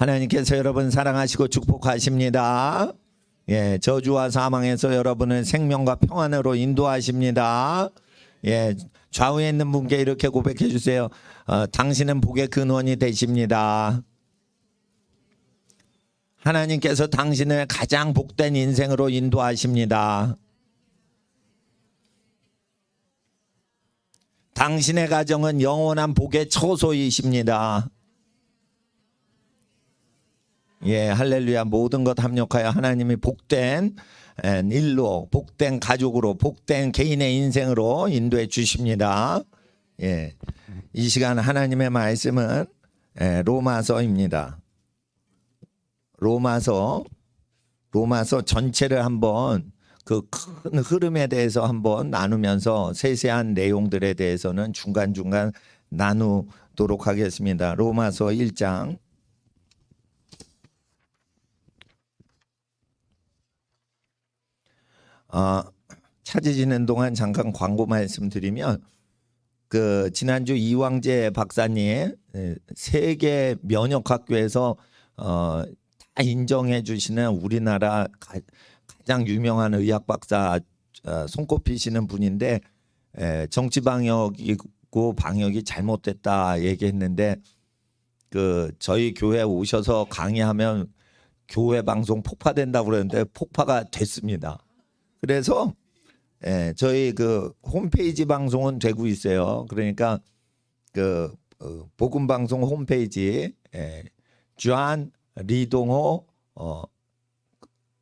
하나님께서 여러분 사랑하시고 축복하십니다. 예, 저주와 사망에서 여러분을 생명과 평안으로 인도하십니다. 예, 좌우에 있는 분께 이렇게 고백해 주세요. 당신은 복의 근원이 되십니다. 하나님께서 당신을 가장 복된 인생으로 인도하십니다. 당신의 가정은 영원한 복의 처소이십니다. 예, 할렐루야. 모든 것 합력하여 하나님이 복된 일로, 복된 가족으로, 복된 개인의 인생으로 인도해 주십니다. 예, 이 시간 하나님의 말씀은 로마서입니다. 로마서 전체를 한번 그 큰 흐름에 대해서 한번 나누면서 세세한 내용들에 대해서는 중간중간 나누도록 하겠습니다. 로마서 1장 찾으시는 동안 잠깐 광고 말씀드리면 그 지난주 이왕재 박사님 세계 면역학교에서 다 인정해 주시는 우리나라 가장 유명한 의학 박사 손꼽히시는 분인데 정치 방역이고 방역이 잘못됐다 얘기했는데 그 저희 교회 오셔서 강의하면 교회 방송 폭파된다고 그러는데 폭파가 됐습니다. 그래서 저희 그 홈페이지 방송은 되고 있어요. 그러니까 그 복음 방송 홈페이지 주한 리동호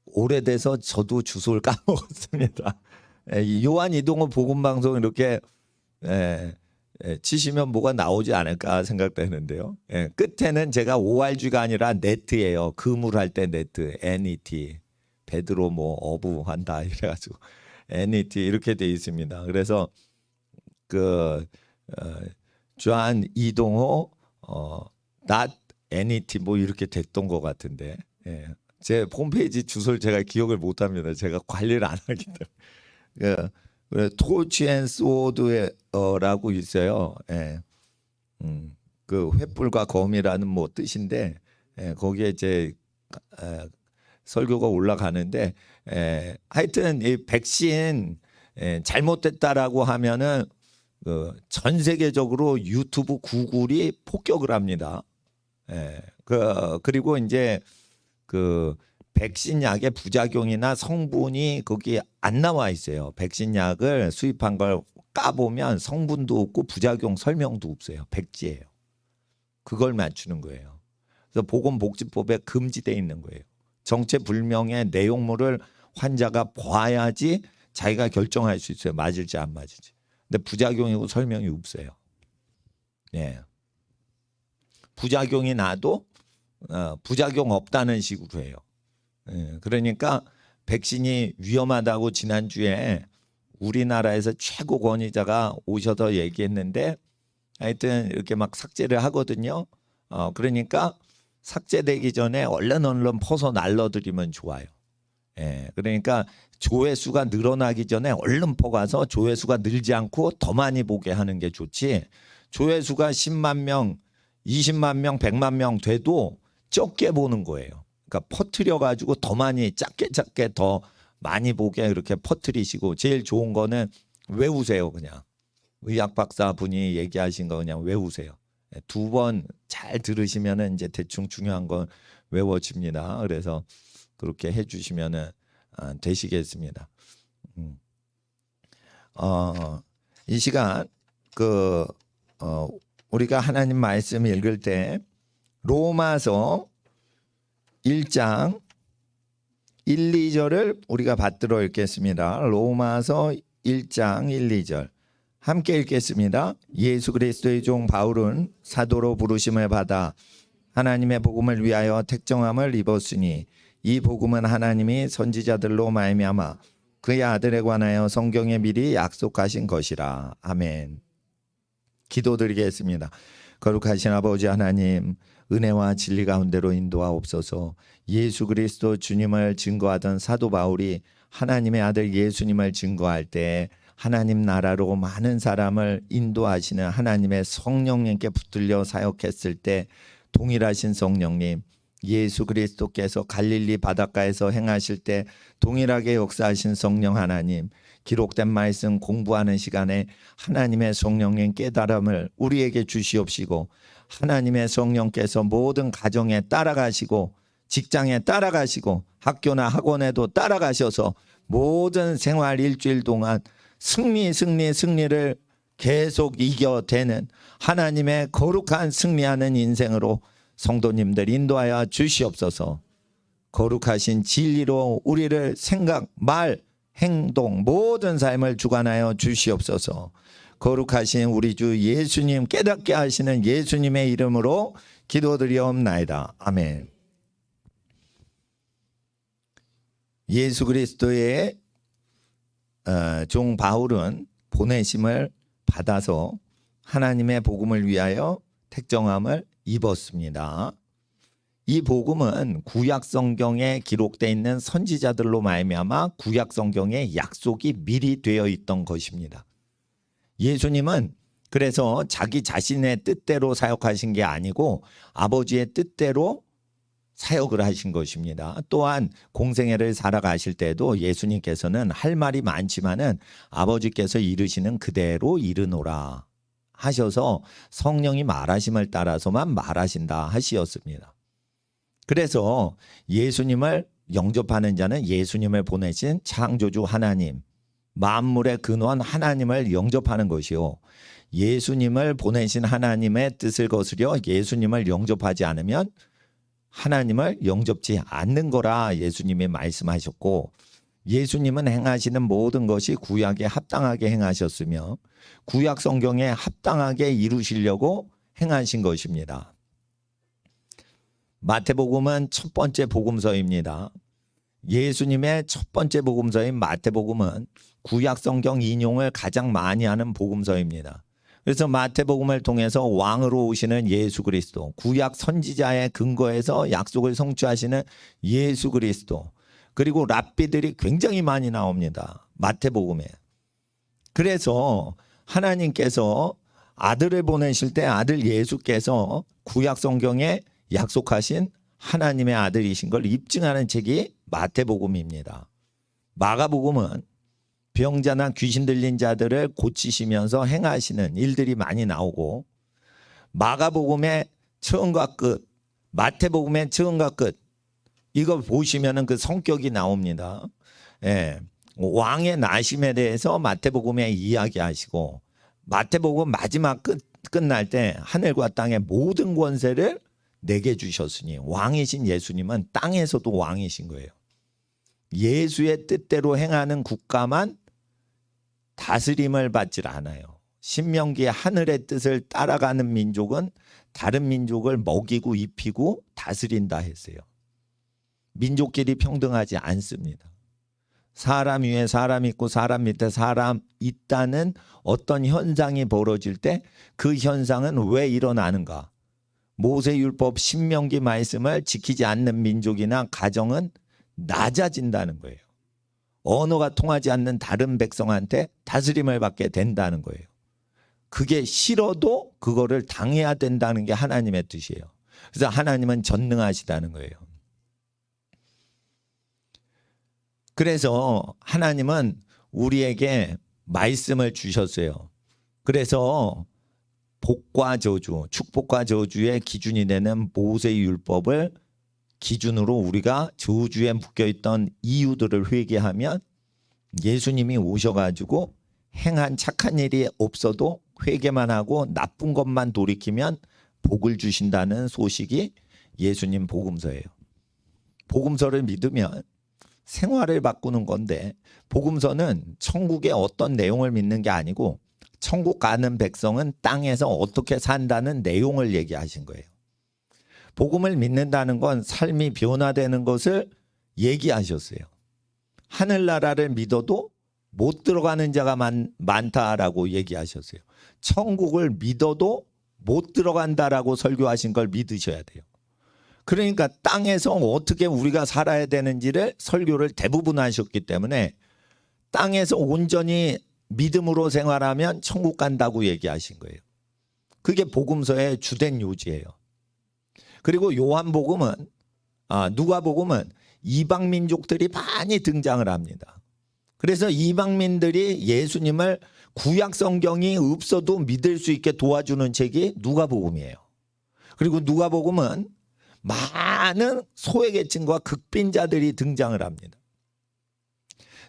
오래돼서 저도 주소를 까먹었습니다. 요한 이동호 복음 방송 이렇게 치시면 뭐가 나오지 않을까 생각되는데요. 끝에는 제가 ORG가 아니라 네트예요. 그물할 때 네트, NET. 베드로 뭐 어부한다 이래가지고 NET 이렇게 돼 있습니다. 그래서 그 주한 이동호 NET 뭐 이렇게 됐던 것 같은데 제 홈페이지 주소를 제가 기억을 못합니다. 제가 관리를 안 하기 때문에 토치 앤 소드라고 있어요. 그 횃불과 검이라는 뭐 뜻인데 거기에 이제 설교가 올라가는데 하여튼 이 백신 잘못됐다라고 하면은 전 세계적으로 유튜브 구글이 폭격을 합니다. 그리고 이제 그 백신 약의 부작용이나 성분이 거기 안 나와 있어요. 백신 약을 수입한 걸 까보면 성분도 없고 부작용 설명도 없어요. 백지예요. 그걸 맞추는 거예요. 그래서 보건복지법에 금지돼 있는 거예요. 정체불명의 내용물을 환자가 봐야지 자기가 결정할 수 있어요. 맞을지 안 맞을지. 근데 부작용이고 설명이 없어요. 예. 부작용이 나도 부작용 없다는 식으로 해요. 그러니까 백신이 위험하다고 지난주에 우리나라에서 최고 권위자가 오셔서 얘기했는데 하여튼 이렇게 막 삭제를 하거든요. 그러니까 삭제되기 전에 얼른 퍼서 날려드리면 좋아요. 그러니까 조회수가 늘어나기 전에 얼른 퍼가서 조회수가 늘지 않고 더 많이 보게 하는 게 좋지. 조회수가 10만 명, 20만 명, 100만 명 돼도 적게 보는 거예요. 그러니까 퍼뜨려 가지고 더 많이 작게 더 많이 보게 이렇게 퍼뜨리시고 제일 좋은 거는 외우세요. 그냥 의학 박사 분이 얘기하신 거 그냥 외우세요. 두 번 잘 들으시면은 이제 대충 중요한 건 외워집니다. 그래서 그렇게 해주시면은 되시겠습니다. 이 시간 우리가 하나님 말씀 읽을 때 로마서 1장 1, 2절을 우리가 받들어 읽겠습니다. 로마서 1장 1, 2절 함께 읽겠습니다. 예수 그리스도의 종 바울은 사도로 부르심을 받아 하나님의 복음을 위하여 택정함을 입었으니 이 복음은 하나님이 선지자들로 말미암아 그의 아들에 관하여 성경에 미리 약속하신 것이라. 아멘. 기도드리겠습니다. 거룩하신 아버지 하나님, 은혜와 진리 가운데로 인도하옵소서. 예수 그리스도 주님을 증거하던 사도 바울이 하나님의 아들 예수님을 증거할 때 하나님 나라로 많은 사람을 인도하시는 하나님의 성령님께 붙들려 사역했을 때 동일하신 성령님, 예수 그리스도께서 갈릴리 바닷가에서 행하실 때 동일하게 역사하신 성령 하나님, 기록된 말씀 공부하는 시간에 하나님의 성령의 깨달음을 우리에게 주시옵시고, 하나님의 성령께서 모든 가정에 따라가시고 직장에 따라가시고 학교나 학원에도 따라가셔서 모든 생활 일주일 동안 승리를 계속 이겨내는 하나님의 거룩한 승리하는 인생으로 성도님들 인도하여 주시옵소서. 거룩하신 진리로 우리를 생각, 말, 행동 모든 삶을 주관하여 주시옵소서. 거룩하신 우리 주 예수님 깨닫게 하시는 예수님의 이름으로 기도드리옵나이다. 아멘. 예수 그리스도의 종 바울은 보내심을 받아서 하나님의 복음을 위하여 택정함을 입었습니다. 이 복음은 구약 성경에 기록되어 있는 선지자들로 말미암아 구약 성경의 약속이 미리 되어 있던 것입니다. 예수님은 그래서 자기 자신의 뜻대로 사역하신 게 아니고 아버지의 뜻대로 사역을 하신 것입니다. 또한 공생애를 살아가실 때도 예수님께서는 할 말이 많지만은 아버지께서 이르시는 그대로 이르노라 하셔서 성령이 말하심을 따라서만 말하신다 하시었습니다. 그래서 예수님을 영접하는 자는 예수님을 보내신 창조주 하나님, 만물의 근원 하나님을 영접하는 것이요, 예수님을 보내신 하나님의 뜻을 거스려 예수님을 영접하지 않으면 하나님을 영접지 않는 거라 예수님이 말씀하셨고, 예수님은 행하시는 모든 것이 구약에 합당하게 행하셨으며 구약 성경에 합당하게 이루시려고 행하신 것입니다. 마태복음은 첫 번째 복음서입니다. 예수님의 첫 번째 복음서인 마태복음은 구약 성경 인용을 가장 많이 하는 복음서입니다. 그래서 마태복음을 통해서 왕으로 오시는 예수 그리스도, 구약 선지자의 근거에서 약속을 성취하시는 예수 그리스도, 그리고 랍비들이 굉장히 많이 나옵니다. 마태복음에. 그래서 하나님께서 아들을 보내실 때 아들 예수께서 구약 성경에 약속하신 하나님의 아들이신 걸 입증하는 책이 마태복음입니다. 마가복음은 병자나 귀신 들린 자들을 고치시면서 행하시는 일들이 많이 나오고, 마가복음의 처음과 끝, 마태복음의 처음과 끝, 이거 보시면은 그 성격이 나옵니다. 예. 왕의 나심에 대해서 마태복음에 이야기하시고, 마태복음 마지막 끝날 때 하늘과 땅의 모든 권세를 내게 주셨으니, 왕이신 예수님은 땅에서도 왕이신 거예요. 예수의 뜻대로 행하는 국가만 다스림을 받질 않아요. 신명기에 하늘의 뜻을 따라가는 민족은 다른 민족을 먹이고 입히고 다스린다 했어요. 민족끼리 평등하지 않습니다. 사람 위에 사람 있고 사람 밑에 사람 있다는 어떤 현상이 벌어질 때 그 현상은 왜 일어나는가? 모세율법 신명기 말씀을 지키지 않는 민족이나 가정은 낮아진다는 거예요. 언어가 통하지 않는 다른 백성한테 다스림을 받게 된다는 거예요. 그게 싫어도 그거를 당해야 된다는 게 하나님의 뜻이에요. 그래서 하나님은 전능하시다는 거예요. 그래서 하나님은 우리에게 말씀을 주셨어요. 그래서 복과 저주, 축복과 저주의 기준이 되는 모세율법을 기준으로 우리가 저주에 묶여있던 이유들을 회개하면 예수님이 오셔가지고 행한 착한 일이 없어도 회개만 하고 나쁜 것만 돌이키면 복을 주신다는 소식이 예수님 복음서예요. 복음서를 믿으면 생활을 바꾸는 건데, 복음서는 천국의 어떤 내용을 믿는 게 아니고 천국 가는 백성은 땅에서 어떻게 산다는 내용을 얘기하신 거예요. 복음을 믿는다는 건 삶이 변화되는 것을 얘기하셨어요. 하늘나라를 믿어도 못 들어가는 자가 많다라고 얘기하셨어요. 천국을 믿어도 못 들어간다라고 설교하신 걸 믿으셔야 돼요. 그러니까 땅에서 어떻게 우리가 살아야 되는지를 설교를 대부분 하셨기 때문에 땅에서 온전히 믿음으로 생활하면 천국 간다고 얘기하신 거예요. 그게 복음서의 주된 요지예요. 그리고 요한복음은 누가복음은 이방 민족들이 많이 등장을 합니다. 그래서 이방민들이 예수님을 구약 성경이 없어도 믿을 수 있게 도와주는 책이 누가복음이에요. 그리고 누가복음은 많은 소외계층과 극빈자들이 등장을 합니다.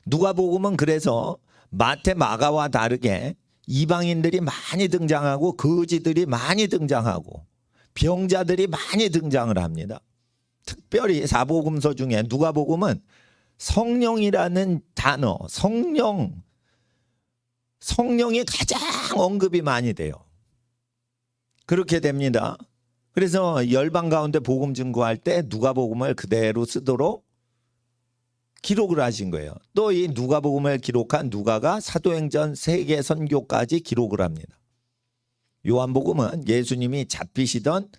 누가복음은 그래서 마태, 마가와 다르게 이방인들이 많이 등장하고 거지들이 많이 등장하고 병자들이 많이 등장을 합니다. 특별히 사복음서 중에 누가복음은 성령이라는 단어, 성령이 가장 언급이 많이 돼요. 그렇게 됩니다. 그래서 열방 가운데 복음 증거할 때 누가복음을 그대로 쓰도록 기록을 하신 거예요. 또 이 누가복음을 기록한 누가가 사도행전 세계 선교까지 기록을 합니다. 요한복음은 예수님이 잡히시던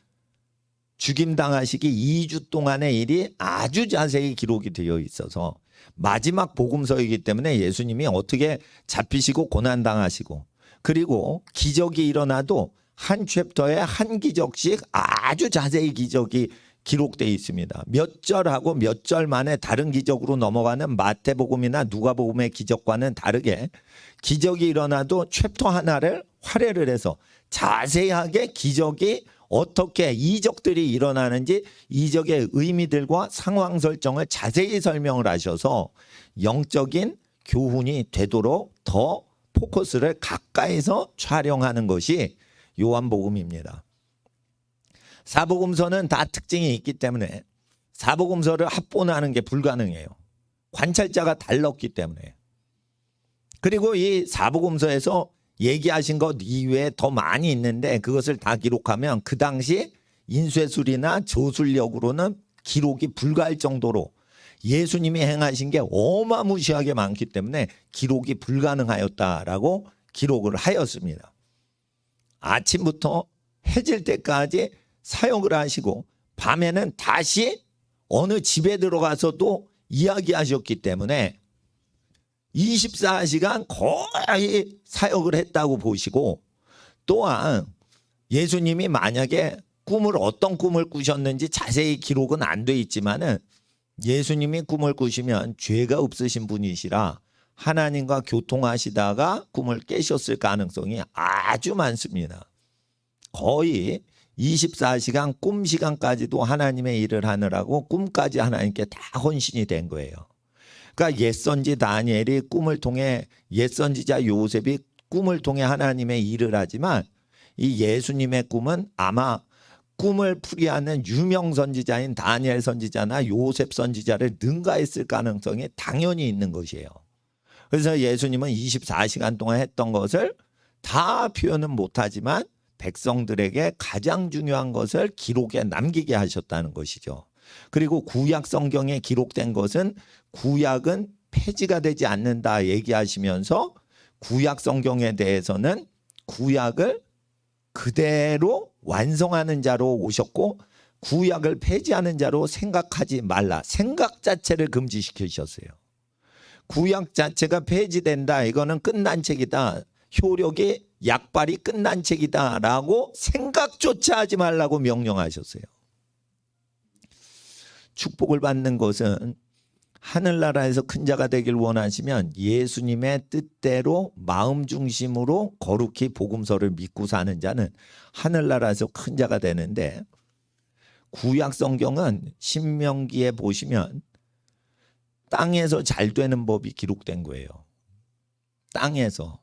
죽임당하시기 2주 동안의 일이 아주 자세히 기록이 되어 있어서 마지막 복음서이기 때문에 예수님이 어떻게 잡히시고 고난당하시고 그리고 기적이 일어나도 한 챕터에 한 기적씩 아주 자세히 기적이 기록되어 있습니다. 몇 절하고 몇 절 만에 다른 기적으로 넘어가는 마태복음이나 누가복음의 기적과는 다르게 기적이 일어나도 챕터 하나를 할애를 해서 자세하게 기적이 어떻게 이적들이 일어나는지 이적의 의미들과 상황 설정을 자세히 설명을 하셔서 영적인 교훈이 되도록 더 포커스를 가까이서 촬영하는 것이 요한복음입니다. 사복음서는 다 특징이 있기 때문에 사복음서를 합본하는 게 불가능해요. 관찰자가 달랐기 때문에. 그리고 이 사복음서에서 얘기하신 것 이외에 더 많이 있는데 그것을 다 기록하면 그 당시 인쇄술이나 저술력으로는 기록이 불가할 정도로 예수님이 행하신 게 어마무시하게 많기 때문에 기록이 불가능하였다라고 기록을 하였습니다. 아침부터 해질 때까지 사역을 하시고 밤에는 다시 어느 집에 들어가서도 이야기하셨기 때문에 24시간 거의 사역을 했다고 보시고 또한 예수님이 만약에 어떤 꿈을 꾸셨는지 자세히 기록은 안 돼 있지만은 예수님이 꿈을 꾸시면 죄가 없으신 분이시라 하나님과 교통하시다가 꿈을 깨셨을 가능성이 아주 많습니다. 거의 24시간 꿈 시간까지도 하나님의 일을 하느라고 꿈까지 하나님께 다 헌신이 된 거예요. 그러니까 옛선지 다니엘이 꿈을 통해 옛선지자 요셉이 꿈을 통해 하나님의 일을 하지만 이 예수님의 꿈은 아마 꿈을 풀이하는 유명 선지자인 다니엘 선지자나 요셉 선지자를 능가했을 가능성이 당연히 있는 것이에요. 그래서 예수님은 24시간 동안 했던 것을 다 표현은 못하지만 백성들에게 가장 중요한 것을 기록에 남기게 하셨다는 것이죠. 그리고 구약 성경에 기록된 것은 구약은 폐지가 되지 않는다 얘기하시면서 구약 성경에 대해서는 구약을 그대로 완성하는 자로 오셨고 구약을 폐지하는 자로 생각하지 말라. 생각 자체를 금지시키셨어요. 구약 자체가 폐지된다. 이거는 끝난 책이다. 효력이 약발이 끝난 책이다라고 생각조차 하지 말라고 명령하셨어요. 축복을 받는 것은 하늘나라에서 큰 자가 되길 원하시면 예수님의 뜻대로 마음 중심으로 거룩히 복음서를 믿고 사는 자는 하늘나라에서 큰 자가 되는데 구약 성경은 신명기에 보시면 땅에서 잘 되는 법이 기록된 거예요. 땅에서.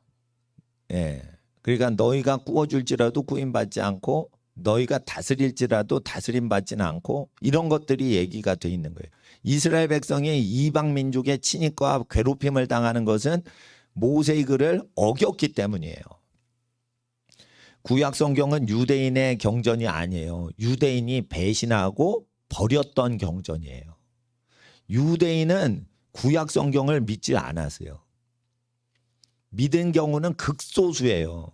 예. 그러니까 너희가 구워줄지라도 구임받지 않고 너희가 다스릴지라도 다스림받지는 않고 이런 것들이 얘기가 돼 있는 거예요. 이스라엘 백성이 이방 민족의 침입과 괴롭힘을 당하는 것은 모세의 글을 어겼기 때문이에요. 구약 성경은 유대인의 경전이 아니에요. 유대인이 배신하고 버렸던 경전이에요. 유대인은 구약 성경을 믿지 않았어요. 믿은 경우는 극소수예요.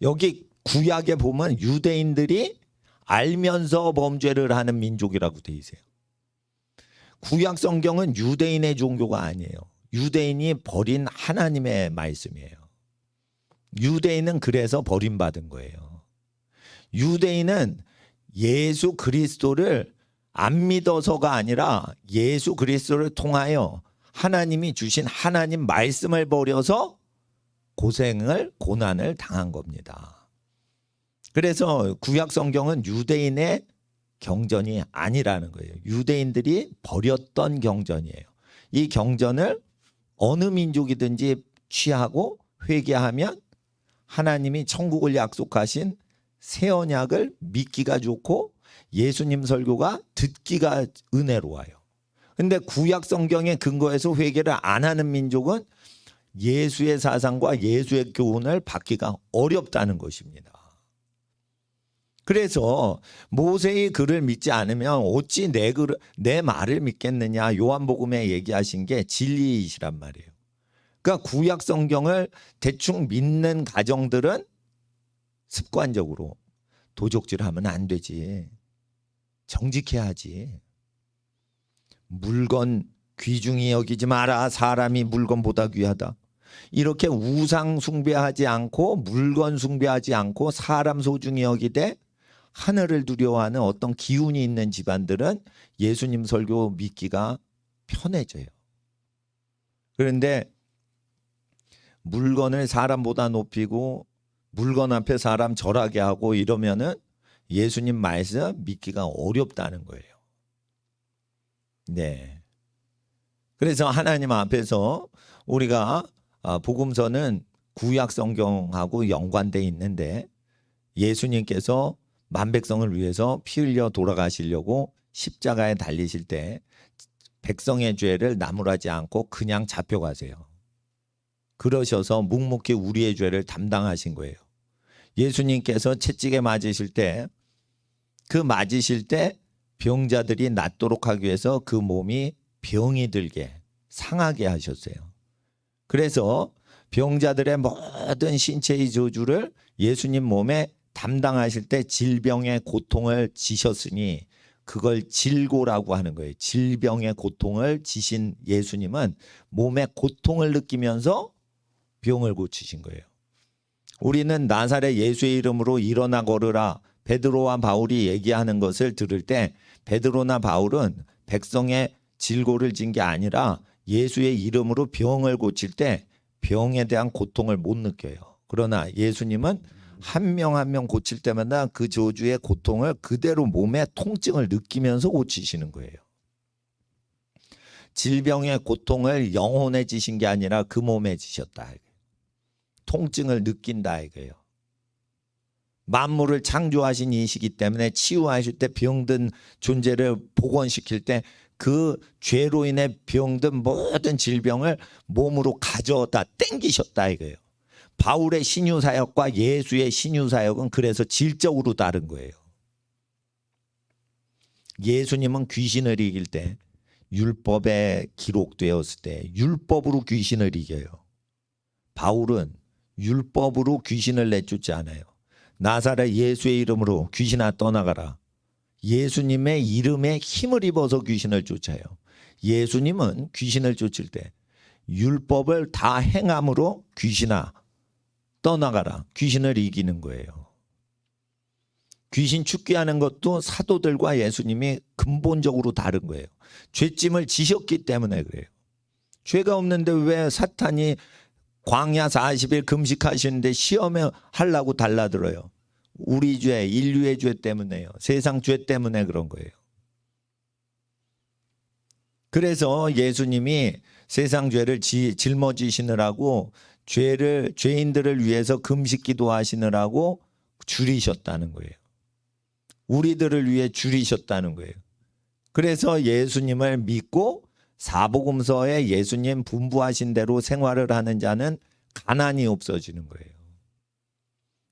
여기 구약에 보면 유대인들이 알면서 범죄를 하는 민족이라고 돼 있어요. 구약 성경은 유대인의 종교가 아니에요. 유대인이 버린 하나님의 말씀이에요. 유대인은 그래서 버림받은 거예요. 유대인은 예수 그리스도를 안 믿어서가 아니라 예수 그리스도를 통하여 하나님이 주신 하나님 말씀을 버려서 고난을 당한 겁니다. 그래서 구약 성경은 유대인의 경전이 아니라는 거예요. 유대인들이 버렸던 경전이에요. 이 경전을 어느 민족이든지 취하고 회개하면 하나님이 천국을 약속하신 새 언약을 믿기가 좋고 예수님 설교가 듣기가 은혜로워요. 근데 구약 성경의 근거에서 회개를 안 하는 민족은 예수의 사상과 예수의 교훈을 받기가 어렵다는 것입니다. 그래서 모세의 글을 믿지 않으면 어찌 내 말을 믿겠느냐, 요한복음에 얘기하신 게 진리이시란 말이에요. 그러니까 구약 성경을 대충 믿는 가정들은 습관적으로 도적질하면 안 되지, 정직해야지, 물건 귀중히 여기지 마라, 사람이 물건보다 귀하다, 이렇게 우상 숭배하지 않고 물건 숭배하지 않고 사람 소중히 여기되 하늘을 두려워하는 어떤 기운이 있는 집안들은 예수님 설교 믿기가 편해져요. 그런데 물건을 사람보다 높이고 물건 앞에 사람 절하게 하고 이러면은 예수님 말씀 믿기가 어렵다는 거예요. 네. 그래서 하나님 앞에서 우리가 복음서는 구약 성경하고 연관돼 있는데 예수님께서 만백성을 위해서 피 흘려 돌아가시려고 십자가에 달리실 때 백성의 죄를 나무라지 않고 그냥 잡혀가세요. 그러셔서 묵묵히 우리의 죄를 담당하신 거예요. 예수님께서 채찍에 맞으실 때 병자들이 낫도록 하기 위해서 그 몸이 병이 들게 상하게 하셨어요. 그래서 병자들의 모든 신체의 저주를 예수님 몸에 담당하실 때 질병의 고통을 지셨으니 그걸 질고라고 하는 거예요. 질병의 고통을 지신 예수님은 몸의 고통을 느끼면서 병을 고치신 거예요. 우리는 나사렛 예수의 이름으로 일어나 걸으라 베드로와 바울이 얘기하는 것을 들을 때 베드로나 바울은 백성의 질고를 진 게 아니라 예수의 이름으로 병을 고칠 때 병에 대한 고통을 못 느껴요. 그러나 예수님은 한 명 한 명 고칠 때마다 그 저주의 고통을 그대로 몸에 통증을 느끼면서 고치시는 거예요. 질병의 고통을 영혼에 지신 게 아니라 그 몸에 지셨다. 통증을 느낀다 이거예요. 만물을 창조하신 이시기 때문에 치유하실 때 병든 존재를 복원시킬 때 그 죄로 인해 병든 모든 질병을 몸으로 가져다 땡기셨다 이거예요. 바울의 신유사역과 예수의 신유사역은 그래서 질적으로 다른 거예요. 예수님은 귀신을 이길 때 율법에 기록되었을 때 율법으로 귀신을 이겨요. 바울은 율법으로 귀신을 내쫓지 않아요. 나사렛 예수의 이름으로 귀신아 떠나가라. 예수님의 이름에 힘을 입어서 귀신을 쫓아요. 예수님은 귀신을 쫓을 때 율법을 다 행함으로 귀신아 떠나가라. 귀신을 이기는 거예요. 귀신 축기하는 것도 사도들과 예수님이 근본적으로 다른 거예요. 죄짐을 지셨기 때문에 그래요. 죄가 없는데 왜 사탄이 광야 40일 금식하시는데 시험에 하려고 달라들어요. 우리 죄, 인류의 죄 때문에요. 세상 죄 때문에 그런 거예요. 그래서 예수님이 세상 죄를 짊어지시느라고 죄인들을 위해서 금식 기도하시느라고 줄이셨다는 거예요. 우리들을 위해 줄이셨다는 거예요. 그래서 예수님을 믿고 사복음서에 예수님 분부하신 대로 생활을 하는 자는 가난이 없어지는 거예요.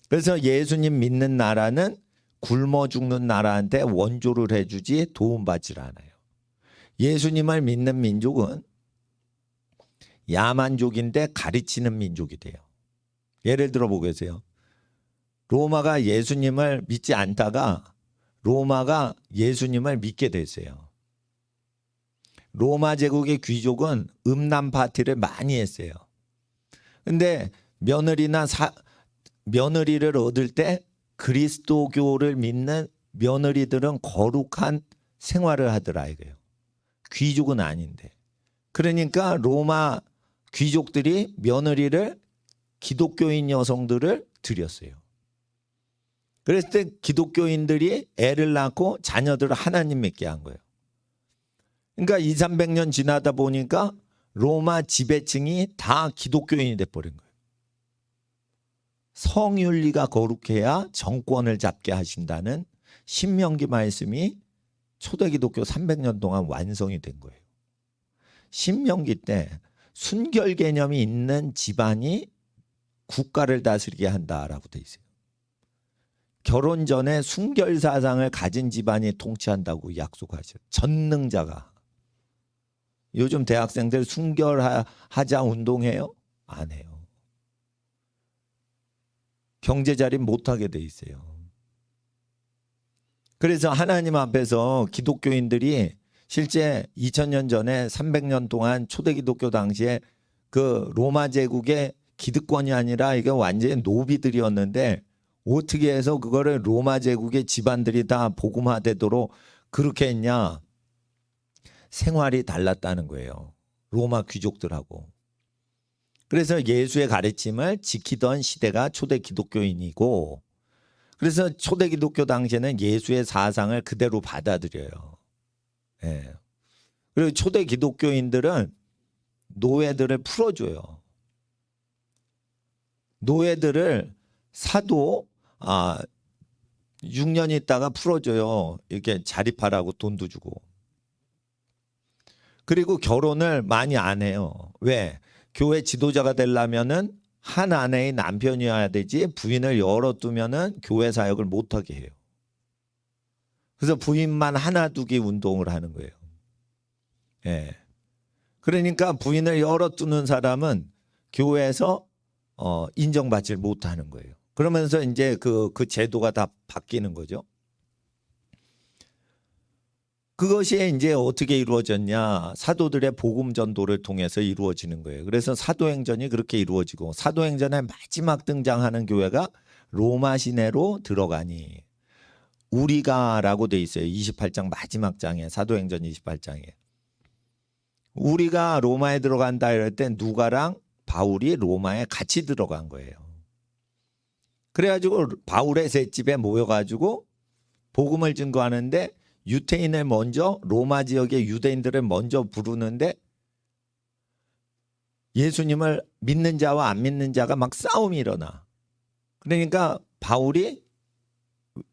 그래서 예수님 믿는 나라는 굶어 죽는 나라한테 원조를 해주지 도움받질 않아요. 예수님을 믿는 민족은 야만족인데 가르치는 민족이 돼요. 예를 들어 보겠어요. 로마가 예수님을 믿지 않다가 로마가 예수님을 믿게 됐어요. 로마 제국의 귀족은 음란 파티를 많이 했어요. 근데 며느리를 얻을 때 그리스도교를 믿는 며느리들은 거룩한 생활을 하더라 이거예요. 귀족은 아닌데. 그러니까 로마 귀족들이 며느리를 기독교인 여성들을 들였어요. 그랬을 때 기독교인들이 애를 낳고 자녀들을 하나님 믿게 한 거예요. 그러니까 200~300년 지나다 보니까 로마 지배층이 다 기독교인이 돼버린 거예요. 성윤리가 거룩해야 정권을 잡게 하신다는 신명기 말씀이 초대 기독교 300년 동안 완성이 된 거예요. 신명기 때 순결 개념이 있는 집안이 국가를 다스리게 한다라고 돼 있어요. 결혼 전에 순결 사상을 가진 집안이 통치한다고 약속하셔요. 전능자가. 요즘 대학생들 순결하자 운동해요? 안 해요. 경제자립 못하게 돼 있어요. 그래서 하나님 앞에서 기독교인들이 실제 2000년 전에 300년 동안 초대 기독교 당시에 그 로마 제국의 기득권이 아니라 이게 완전히 노비들이었는데 어떻게 해서 그거를 로마 제국의 집안들이 다 복음화되도록 그렇게 했냐? 생활이 달랐다는 거예요. 로마 귀족들하고. 그래서 예수의 가르침을 지키던 시대가 초대 기독교인이고, 그래서 초대 기독교 당시에는 예수의 사상을 그대로 받아들여요. 예. 그리고 초대 기독교인들은 노예들을 풀어줘요. 노예들을 사도 6년 있다가 풀어줘요. 이렇게 자립하라고 돈도 주고. 그리고 결혼을 많이 안 해요. 왜? 교회 지도자가 되려면은 한 아내의 남편이어야 되지 부인을 열어두면은 교회 사역을 못하게 해요. 그래서 부인만 하나 두기 운동을 하는 거예요. 예. 그러니까 부인을 열어두는 사람은 교회에서 인정받지 못하는 거예요. 그러면서 이제 그 제도가 다 바뀌는 거죠. 그것이 이제 어떻게 이루어졌냐? 사도들의 복음 전도를 통해서 이루어지는 거예요. 그래서 사도행전이 그렇게 이루어지고, 사도행전의 마지막 등장하는 교회가 로마 시내로 들어가니 우리가라고 돼 있어요. 28장 마지막 장에, 사도행전 28장에. 우리가 로마에 들어간다 이럴 때 누가랑 바울이 로마에 같이 들어간 거예요. 그래가지고 바울의 셋집에 모여가지고 복음을 증거하는데 유태인을 먼저, 로마 지역의 유대인들을 먼저 부르는데 예수님을 믿는 자와 안 믿는 자가 막 싸움이 일어나. 그러니까 바울이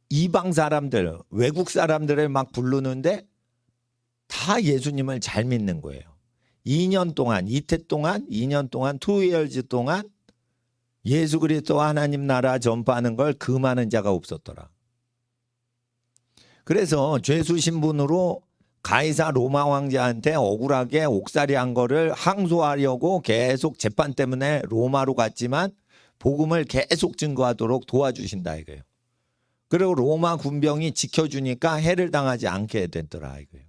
이방 사람들, 외국 사람들을 막 부르는데 다 예수님을 잘 믿는 거예요. 2년 동안, 이태 동안, 2년 동안, 2years 동안 예수 그리스도 하나님 나라 전파하는 걸 금하는 자가 없었더라. 그래서 죄수 신분으로 가이사 로마 왕자한테 억울하게 옥살이한 거를 항소하려고 계속 재판 때문에 로마로 갔지만 복음을 계속 증거하도록 도와주신다 이거예요. 그리고 로마 군병이 지켜주니까 해를 당하지 않게 됐더라 이거예요.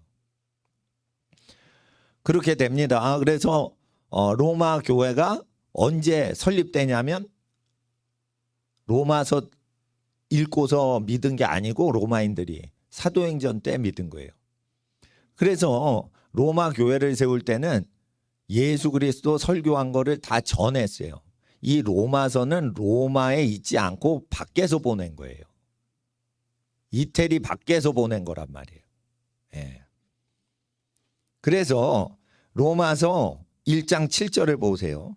그렇게 됩니다. 그래서 로마 교회가 언제 설립되냐면 로마서 읽고서 믿은 게 아니고 로마인들이 사도행전 때 믿은 거예요. 그래서 로마 교회를 세울 때는 예수 그리스도 설교한 거를 다 전했어요. 이 로마서는 로마에 있지 않고 밖에서 보낸 거예요. 이태리 밖에서 보낸 거란 말이에요. 예. 그래서 로마서 1장 7절을 보세요.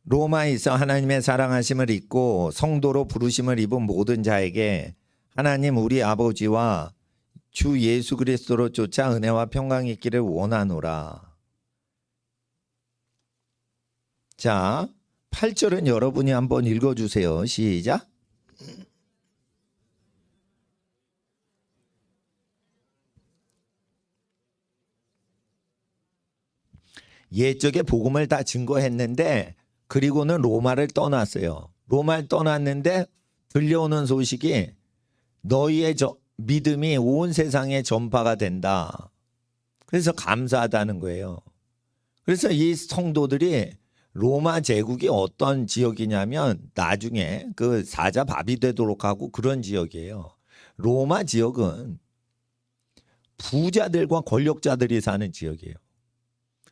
로마에 있어 하나님의 사랑하심을 입고 성도로 부르심을 입은 모든 자에게 하나님 우리 아버지와 주 예수 그리스도로 쫓아 은혜와 평강이 있기를 원하노라. 자, 8절은 여러분이 한번 읽어주세요. 시작. 옛적에 복음을 다 증거했는데 그리고는 로마를 떠났어요. 로마를 떠났는데 들려오는 소식이 너희의 믿음이 온 세상에 전파가 된다. 그래서 감사하다는 거예요. 그래서 이 성도들이 로마 제국이 어떤 지역이냐면 나중에 그 사자 밥이 되도록 하고 그런 지역이에요. 로마 지역은 부자들과 권력자들이 사는 지역이에요.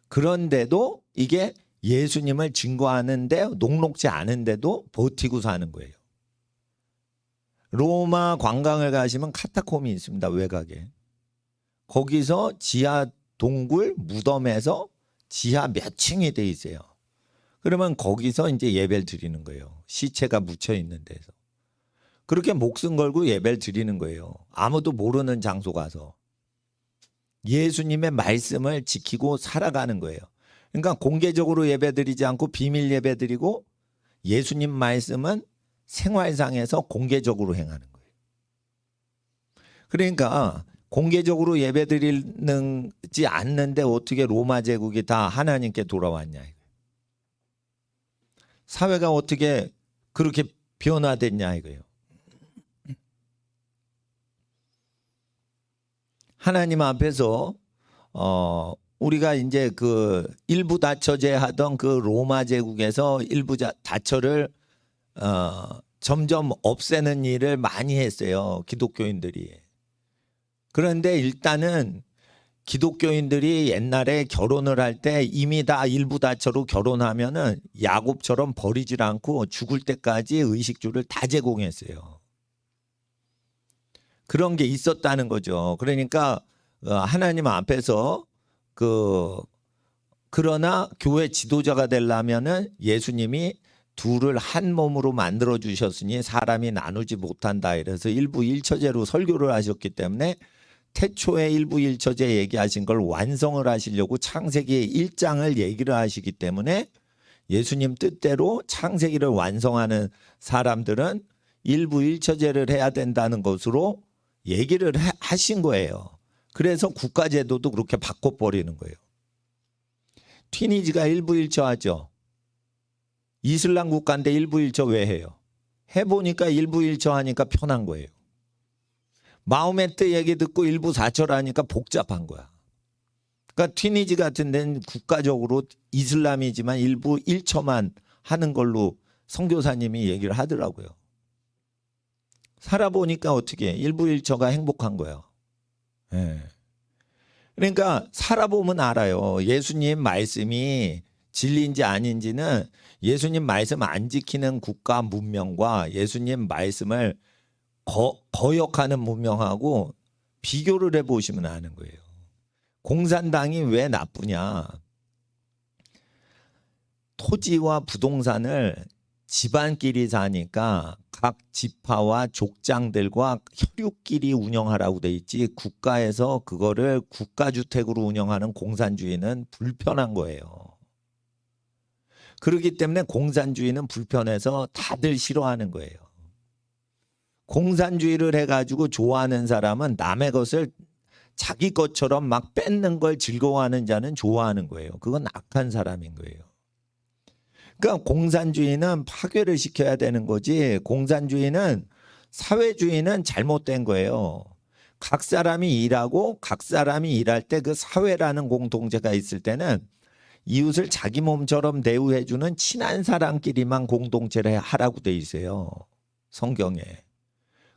그런데도 이게 예수님을 증거하는데 녹록지 않은데도 버티고 사는 거예요. 로마 관광을 가시면 카타콤이 있습니다. 외곽에. 거기서 지하 동굴 무덤에서 지하 몇 층이 돼 있어요. 그러면 거기서 이제 예배를 드리는 거예요. 시체가 묻혀 있는 데서. 그렇게 목숨 걸고 예배를 드리는 거예요. 아무도 모르는 장소 가서. 예수님의 말씀을 지키고 살아가는 거예요. 그러니까 공개적으로 예배드리지 않고 비밀 예배드리고 예수님 말씀은 생활상에서 공개적으로 행하는 거예요. 그러니까 공개적으로 예배드리지 않는데 어떻게 로마 제국이 다 하나님께 돌아왔냐. 사회가 어떻게 그렇게 변화됐냐 이거예요. 하나님 앞에서 우리가 이제 그 일부 다처제 하던 그 로마 제국에서 일부 다처를 점점 없애는 일을 많이 했어요. 기독교인들이. 그런데 일단은 기독교인들이 옛날에 결혼을 할 때 이미 다 일부 다처로 결혼하면은 야곱처럼 버리질 않고 죽을 때까지 의식주를 다 제공했어요. 그런 게 있었다는 거죠. 그러니까 하나님 앞에서 그러나 교회 지도자가 되려면은 예수님이 둘을 한 몸으로 만들어 주셨으니 사람이 나누지 못한다. 이래서 일부 일처제로 설교를 하셨기 때문에 태초에 일부 일처제 얘기하신 걸 완성을 하시려고 창세기 1장을 얘기를 하시기 때문에 예수님 뜻대로 창세기를 완성하는 사람들은 일부 일처제를 해야 된다는 것으로 얘기를 하신 거예요. 그래서 국가제도도 그렇게 바꿔버리는 거예요. 튀니지가 일부 일처하죠. 이슬람 국가인데 일부 일처 왜 해요? 해보니까 일부 일처하니까 편한 거예요. 마호메트 얘기 듣고 일부 사처라니까 복잡한 거야. 그러니까 튀니지 같은 데는 국가적으로 이슬람이지만 일부 일처만 하는 걸로 선교사님이 얘기를 하더라고요. 살아보니까 어떻게 일부 일처가 행복한 거예요. 예. 그러니까 살아보면 알아요. 예수님 말씀이 진리인지 아닌지는 예수님 말씀 안 지키는 국가 문명과 예수님 말씀을 거역하는 문명하고 비교를 해보시면 아는 거예요. 공산당이 왜 나쁘냐. 토지와 부동산을 집안끼리 사니까 각 지파와 족장들과 혈육끼리 운영하라고 돼 있지 국가에서 그거를 국가주택으로 운영하는 공산주의는 불편한 거예요. 그렇기 때문에 공산주의는 불편해서 다들 싫어하는 거예요. 공산주의를 해가지고 좋아하는 사람은 남의 것을 자기 것처럼 막 뺏는 걸 즐거워하는 자는 좋아하는 거예요. 그건 악한 사람인 거예요. 그러니까 공산주의는 파괴를 시켜야 되는 거지 공산주의는 사회주의는 잘못된 거예요. 각 사람이 일하고 각 사람이 일할 때 그 사회라는 공동체가 있을 때는 이웃을 자기 몸처럼 대우해주는 친한 사람끼리만 공동체를 하라고 돼 있어요. 성경에.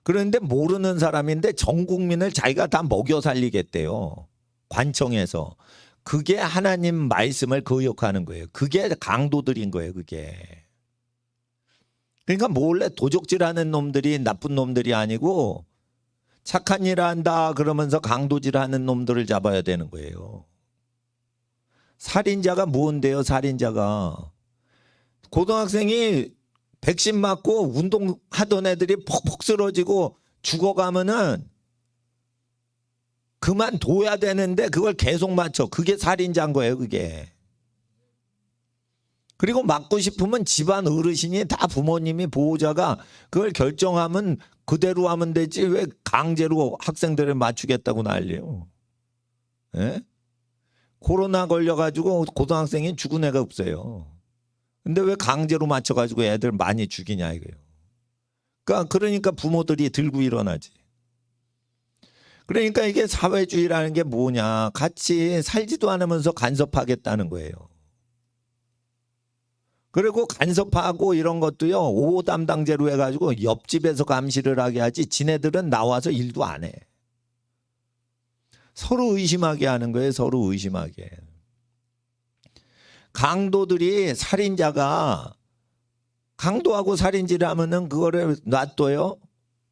그런데 모르는 사람인데 전 국민을 자기가 다 먹여 살리겠대요. 관청에서. 그게 하나님 말씀을 거역하는 거예요. 그게 강도들인 거예요. 그게. 그러니까 몰래 도적질하는 놈들이 나쁜 놈들이 아니고 착한 일 한다 그러면서 강도질하는 놈들을 잡아야 되는 거예요. 살인자가 뭔데요? 살인자가. 고등학생이 백신 맞고 운동하던 애들이 퍽퍽 쓰러지고 죽어가면은 그만둬야 되는데 그걸 계속 맞춰. 그게 살인자인 거예요. 그게. 그리고 맞고 싶으면 집안 어르신이 다 부모님이 보호자가 그걸 결정하면 그대로 하면 되지 왜 강제로 학생들을 맞추겠다고 난리예요. 예? 코로나 걸려가지고 고등학생이 죽은 애가 없어요. 근데 왜 강제로 맞춰가지고 애들 많이 죽이냐 이거예요. 그러니까 부모들이 들고 일어나지. 그러니까 이게 사회주의라는 게 뭐냐. 같이 살지도 않으면서 간섭하겠다는 거예요. 그리고 간섭하고 이런 것도요 5호 담당제로 해가지고 옆집에서 감시를 하게 하지 지네들은 나와서 일도 안 해. 서로 의심하게 하는 거예요. 서로 의심하게. 강도들이 살인자가 강도하고 살인질을 하면은 그거를 놔둬요?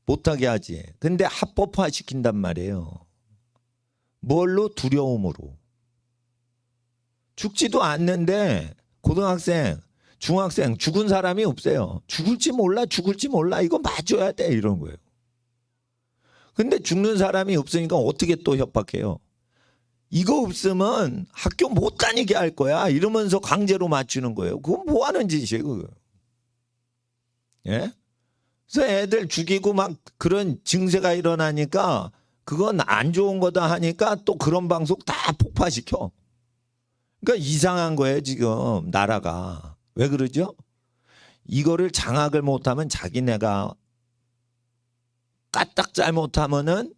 못하게 하지. 근데 합법화 시킨단 말이에요. 뭘로? 두려움으로. 죽지도 않는데 고등학생, 중학생 죽은 사람이 없어요. 죽을지 몰라 이거 맞아야 돼 이런 거예요. 근데 죽는 사람이 없으니까 어떻게 또 협박해요? 이거 없으면 학교 못 다니게 할 거야 이러면서 강제로 맞추는 거예요. 그건 뭐 하는 짓이에요 그거. 예? 그래서 애들 죽이고 막 그런 증세가 일어나니까 그건 안 좋은 거다 하니까 또 그런 방송 다 폭파시켜. 그러니까 이상한 거예요 지금 나라가. 왜 그러죠? 이거를 장악을 못하면 자기네가 까딱 잘못하면은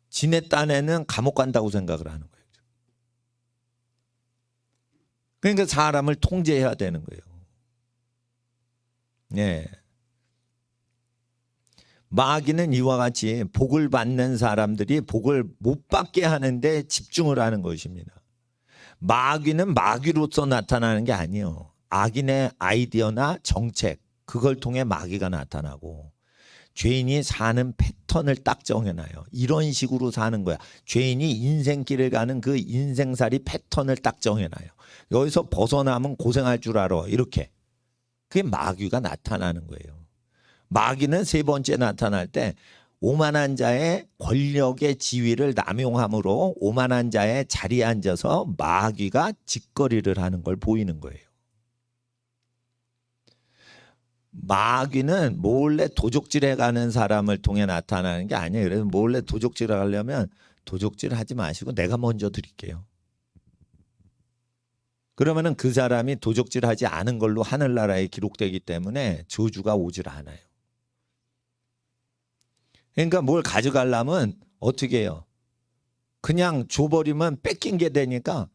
지네 딴에는 감옥 간다고 생각을 하는 거예요. 그러니까 사람을 통제해야 되는 거예요. 예. 마귀는 이와 같이 복을 받는 사람들이 복을 못 받게 하는데 집중을 하는 것입니다. 마귀는 마귀로서 나타나는 게 아니에요. 악인의 아이디어나 정책 그걸 통해 마귀가 나타나고 죄인이 사는 패턴을 딱 정해놔요. 이런 식으로 사는 거야. 죄인이 인생길을 가는 그 인생살이 패턴을 딱 정해놔요. 여기서 벗어나면 고생할 줄 알아. 이렇게. 그게 마귀가 나타나는 거예요. 마귀는 세 번째 나타날 때 오만한 자의 권력의 지위를 남용함으로 오만한 자의 자리에 앉아서 마귀가 짓거리를 하는 걸 보이는 거예요. 마귀는 몰래 도적질해 가는 사람을 통해 나타나는 게 아니에요. 그래서 몰래 도적질을 하려면 도적질 하지 마시고 내가 먼저 드릴게요. 그러면은 그 사람이 도적질하지 않은 걸로 하늘나라에 기록되기 때문에 저주가 오질 않아요. 그러니까 뭘 가져가려면 어떻게 해요? 그냥 줘버리면 뺏긴 게 되니까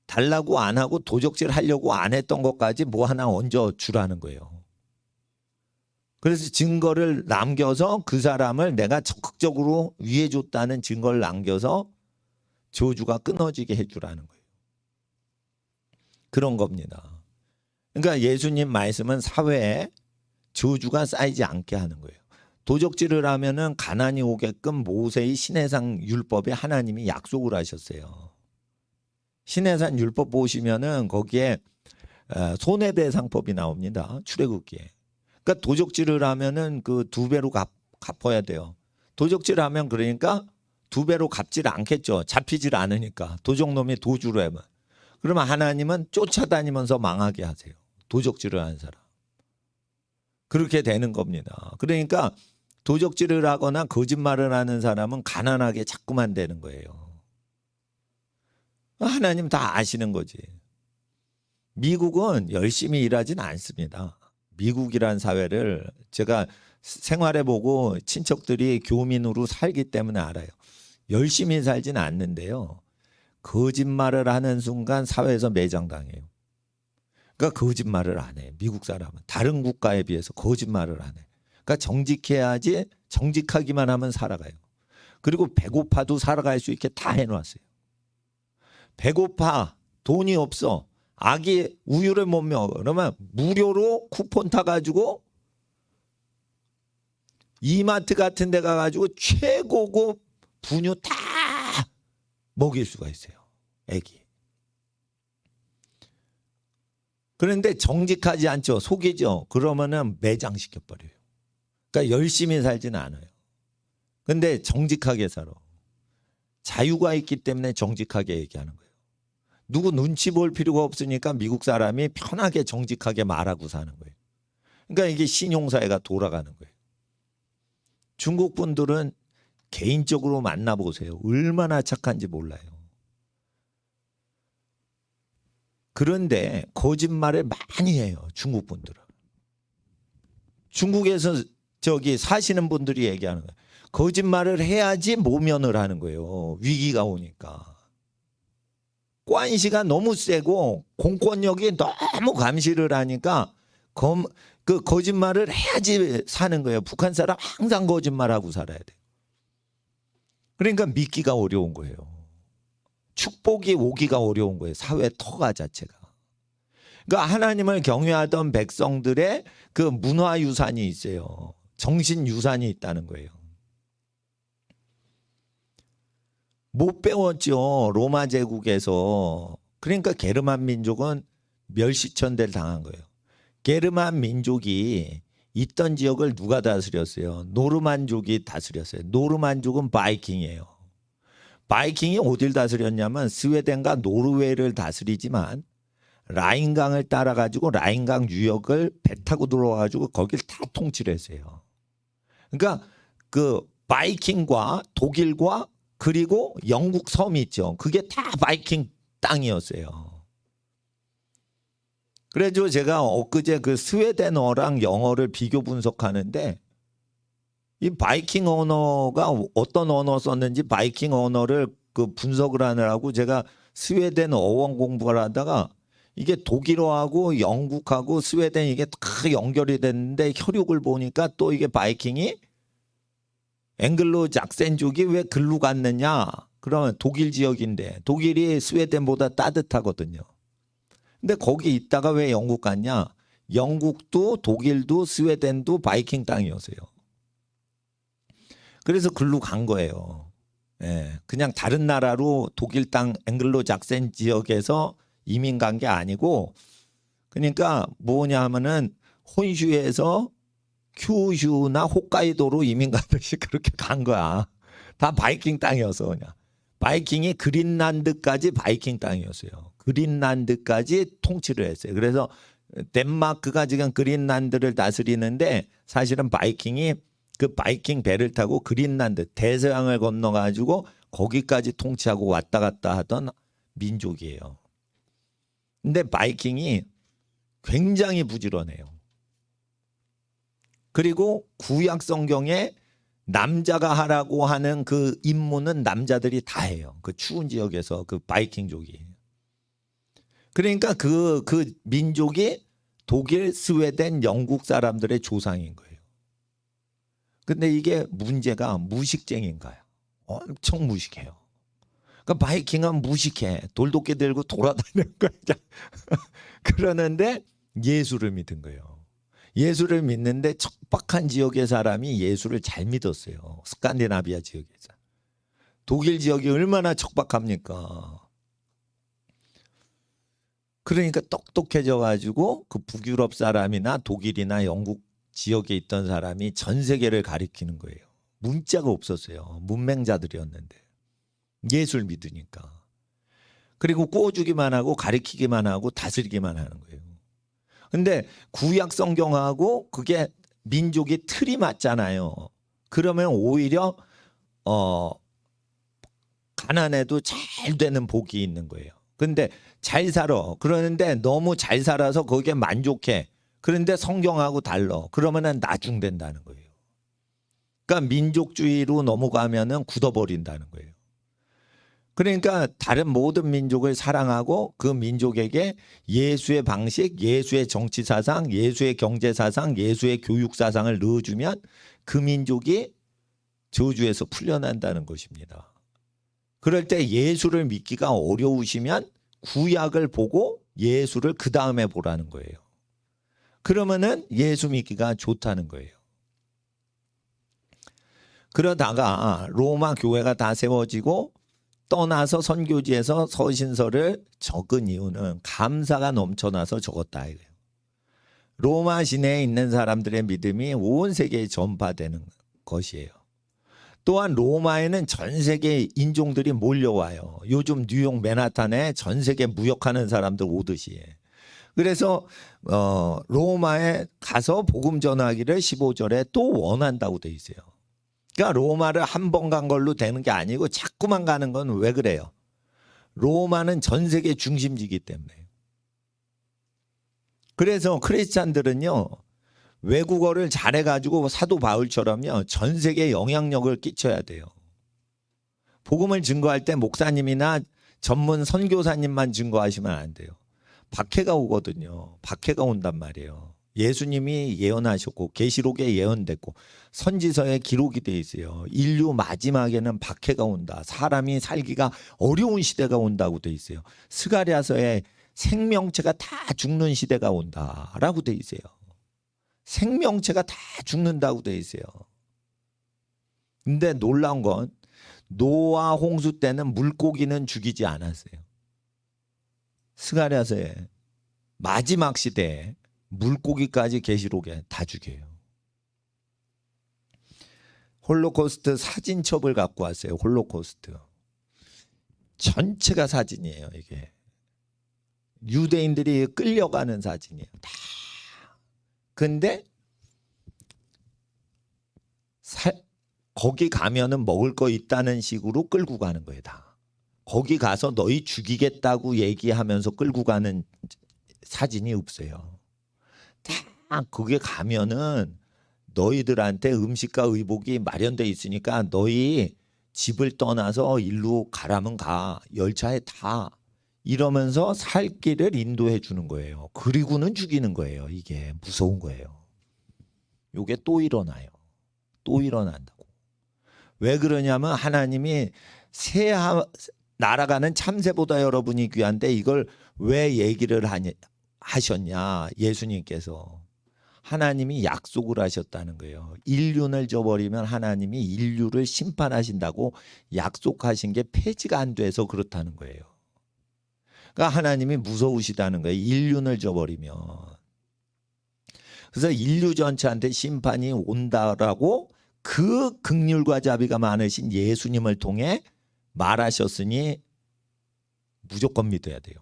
달라고 안 하고 도적질 하려고 안 했던 것까지 뭐 하나 얹어 주라는 거예요. 그래서 증거를 남겨서 그 사람을 내가 적극적으로 위해 줬다는 증거를 남겨서 저주가 끊어지게 해주라는 거예요. 그런 겁니다. 그러니까 예수님 말씀은 사회에 저주가 쌓이지 않게 하는 거예요. 도적질을 하면은 가난이 오게끔 모세의 시내산 율법에 하나님이 약속을 하셨어요. 시내산 율법 보시면은 거기에 손해배상법이 나옵니다. 출애굽기에. 그러니까 도적질을 하면은 그 2배로 갚아야 돼요. 도적질을 하면 그러니까 2배로 갚질 않겠죠. 잡히질 않으니까. 도적놈이 도주를 하면. 그러면 하나님은 쫓아다니면서 망하게 하세요. 도적질을 하는 사람. 그렇게 되는 겁니다. 그러니까 도적질을 하거나 거짓말을 하는 사람은 가난하게 자꾸만 되는 거예요. 하나님 다 아시는 거지. 미국은 열심히 일하진 않습니다. 미국이란 사회를 제가 생활해보고 친척들이 교민으로 살기 때문에 알아요. 열심히 살진 않는데요. 거짓말을 하는 순간 사회에서 매장당해요. 그러니까 거짓말을 안 해. 미국 사람은. 다른 국가에 비해서 거짓말을 안 해. 그러니까 정직해야지 정직하기만 하면 살아가요. 그리고 배고파도 살아갈 수 있게 다 해놨어요. 배고파. 돈이 없어. 아기 우유를 못 먹어. 그러면 무료로 쿠폰 타가지고 이마트 같은 데 가가지고 최고급 분유 다 먹일 수가 있어요. 애기. 그런데 정직하지 않죠. 속이죠. 그러면은 매장시켜버려요. 그러니까 열심히 살지는 않아요. 근데 정직하게 살아. 자유가 있기 때문에 정직하게 얘기하는 거예요. 누구 눈치 볼 필요가 없으니까 미국 사람이 편하게 정직하게 말하고 사는 거예요. 그러니까 이게 신용사회가 돌아가는 거예요. 중국 분들은 개인적으로 만나보세요. 얼마나 착한지 몰라요. 그런데 거짓말을 많이 해요. 중국 분들은. 중국에서 저기 사시는 분들이 얘기하는 거예요. 거짓말을 해야지 모면을 하는 거예요. 위기가 오니까. 관시가 너무 세고 공권력이 너무 감시를 하니까 그 거짓말을 해야지 사는 거예요. 북한 사람 항상 거짓말하고 살아야 돼요. 그러니까 믿기가 어려운 거예요. 축복이 오기가 어려운 거예요. 사회 터가 자체가. 그러니까 하나님을 경외하던 백성들의 그 문화유산이 있어요. 정신유산이 있다는 거예요. 못 배웠죠. 로마 제국에서. 그러니까 게르만 민족은 멸시천대를 당한 거예요. 게르만 민족이 있던 지역을 누가 다스렸어요? 노르만족이 다스렸어요. 노르만족은 바이킹이에요. 바이킹이 어딜 다스렸냐면 스웨덴과 노르웨이를 다스리지만 라인강을 따라가지고 라인강 유역을 배 타고 들어와가지고 거길 다 통치를 했어요. 그러니까 그 바이킹과 독일과 그리고 영국 섬이 있죠. 그게 다 바이킹 땅이었어요. 그래서 제가 엊그제 그 스웨덴어랑 영어를 비교 분석하는데 이 바이킹 언어가 어떤 언어 썼는지 바이킹 언어를 그 분석을 하느라고 제가 스웨덴 어원 공부를 하다가 이게 독일어하고 영국하고 스웨덴 이게 다 연결이 됐는데 혈육을 보니까 또 이게 바이킹이 앵글로 작센족이 왜 글로 갔느냐? 그러면 독일 지역인데 독일이 스웨덴보다 따뜻하거든요. 근데 거기 있다가 왜 영국 갔냐? 영국도 독일도 스웨덴도 바이킹 땅이었어요. 그래서 글로 간 거예요. 예, 그냥 다른 나라로 독일 땅 앵글로 작센 지역에서 이민 간 게 아니고 그러니까 뭐냐 하면은 혼슈에서 큐슈나 홋카이도로 이민 가듯이 그렇게 간 거야. 다 바이킹 땅이어서 그냥. 바이킹이 그린란드까지 바이킹 땅이었어요. 그린란드까지 통치를 했어요. 그래서 덴마크가 지금 그린란드를 다스리는데 사실은 바이킹이 그 바이킹 배를 타고 그린란드 대서양을 건너가지고 거기까지 통치하고 왔다 갔다 하던 민족이에요. 근데 바이킹이 굉장히 부지런해요. 그리고 구약 성경에 남자가 하라고 하는 그 임무는 남자들이 다 해요. 그 추운 지역에서 그 바이킹족이. 그러니까 그 민족이 독일, 스웨덴, 영국 사람들의 조상인 거예요. 근데 이게 문제가 무식쟁이인가요? 엄청 무식해요. 그러니까 바이킹은 무식해. 돌도끼 들고 돌아다니는 거야. 그러는데 예수를 믿은 거예요. 예수를 믿는데 척박한 지역의 사람이 예수를 잘 믿었어요. 스칸디나비아 지역에서. 독일 지역이 얼마나 척박합니까? 그러니까 똑똑해져 가지고 그 북유럽 사람이나 독일이나 영국 지역에 있던 사람이 전 세계를 가리키는 거예요. 문자가 없었어요. 문맹자들이었는데. 예수를 믿으니까. 그리고 구워주기만 하고 가리키기만 하고 다스리기만 하는 거예요. 근데 구약 성경하고 그게 민족이 틀이 맞잖아요. 그러면 오히려 가난해도 잘 되는 복이 있는 거예요. 근데 잘 살아. 그러는데 너무 잘 살아서 거기에 만족해. 그런데 성경하고 달라. 그러면은 나중된다는 거예요. 그러니까 민족주의로 넘어가면은 굳어버린다는 거예요. 그러니까 다른 모든 민족을 사랑하고 그 민족에게 예수의 방식, 예수의 정치 사상, 예수의 경제 사상, 예수의 교육 사상을 넣어주면 그 민족이 저주에서 풀려난다는 것입니다. 그럴 때 예수를 믿기가 어려우시면 구약을 보고 예수를 그 다음에 보라는 거예요. 그러면은 예수 믿기가 좋다는 거예요. 그러다가 로마 교회가 다 세워지고 떠나서 선교지에서 서신서를 적은 이유는 감사가 넘쳐나서 적었다 이거예요. 로마 시내에 있는 사람들의 믿음이 온 세계에 전파되는 것이에요. 또한 로마에는 전 세계 인종들이 몰려와요. 요즘 뉴욕 맨하탄에 전 세계 무역하는 사람들 오듯이. 그래서 로마에 가서 복음 전하기를 15절에 또 원한다고 돼 있어요. 그러니까 로마를 한 번 간 걸로 되는 게 아니고 자꾸만 가는 건 왜 그래요? 로마는 전 세계 중심지이기 때문에. 그래서 크리스찬들은요. 외국어를 잘해가지고 사도 바울처럼요. 전 세계에 영향력을 끼쳐야 돼요. 복음을 증거할 때 목사님이나 전문 선교사님만 증거하시면 안 돼요. 박해가 오거든요. 박해가 온단 말이에요. 예수님이 예언하셨고 계시록에 예언됐고 선지서에 기록이 돼 있어요. 인류 마지막에는 박해가 온다. 사람이 살기가 어려운 시대가 온다고 돼 있어요. 스가랴서에 생명체가 다 죽는 시대가 온다라고 돼 있어요. 생명체가 다 죽는다고 돼 있어요. 근데 놀라운 건 노아 홍수 때는 물고기는 죽이지 않았어요. 스가랴서에 마지막 시대에 물고기까지 계시록에 다 죽여요. 홀로코스트 사진첩을 갖고 왔어요. 홀로코스트 전체가 사진이에요. 이게 유대인들이 끌려가는 사진이에요. 다. 근데 거기 가면은 먹을 거 있다는 식으로 끌고 가는 거예요. 다. 거기 가서 너희 죽이겠다고 얘기하면서 끌고 가는 사진이 없어요. 다 거기 가면은 너희들한테 음식과 의복이 마련돼 있으니까 너희 집을 떠나서 일로 가라면 가. 열차에 타. 이러면서 살 길을 인도해 주는 거예요. 그리고는 죽이는 거예요. 이게 무서운 거예요. 이게 또 일어나요. 또 일어난다고. 왜 그러냐면 하나님이 날아가는 참새보다 여러분이 귀한데 이걸 왜 얘기를 하셨냐. 예수님께서. 하나님이 약속을 하셨다는 거예요. 인륜을 저버리면 하나님이 인류를 심판하신다고 약속하신 게 폐지가 안 돼서 그렇다는 거예요. 그러니까 하나님이 무서우시다는 거예요. 인륜을 저버리면. 그래서 인류 전체한테 심판이 온다라고 그 긍휼과 자비가 많으신 예수님을 통해 말하셨으니 무조건 믿어야 돼요.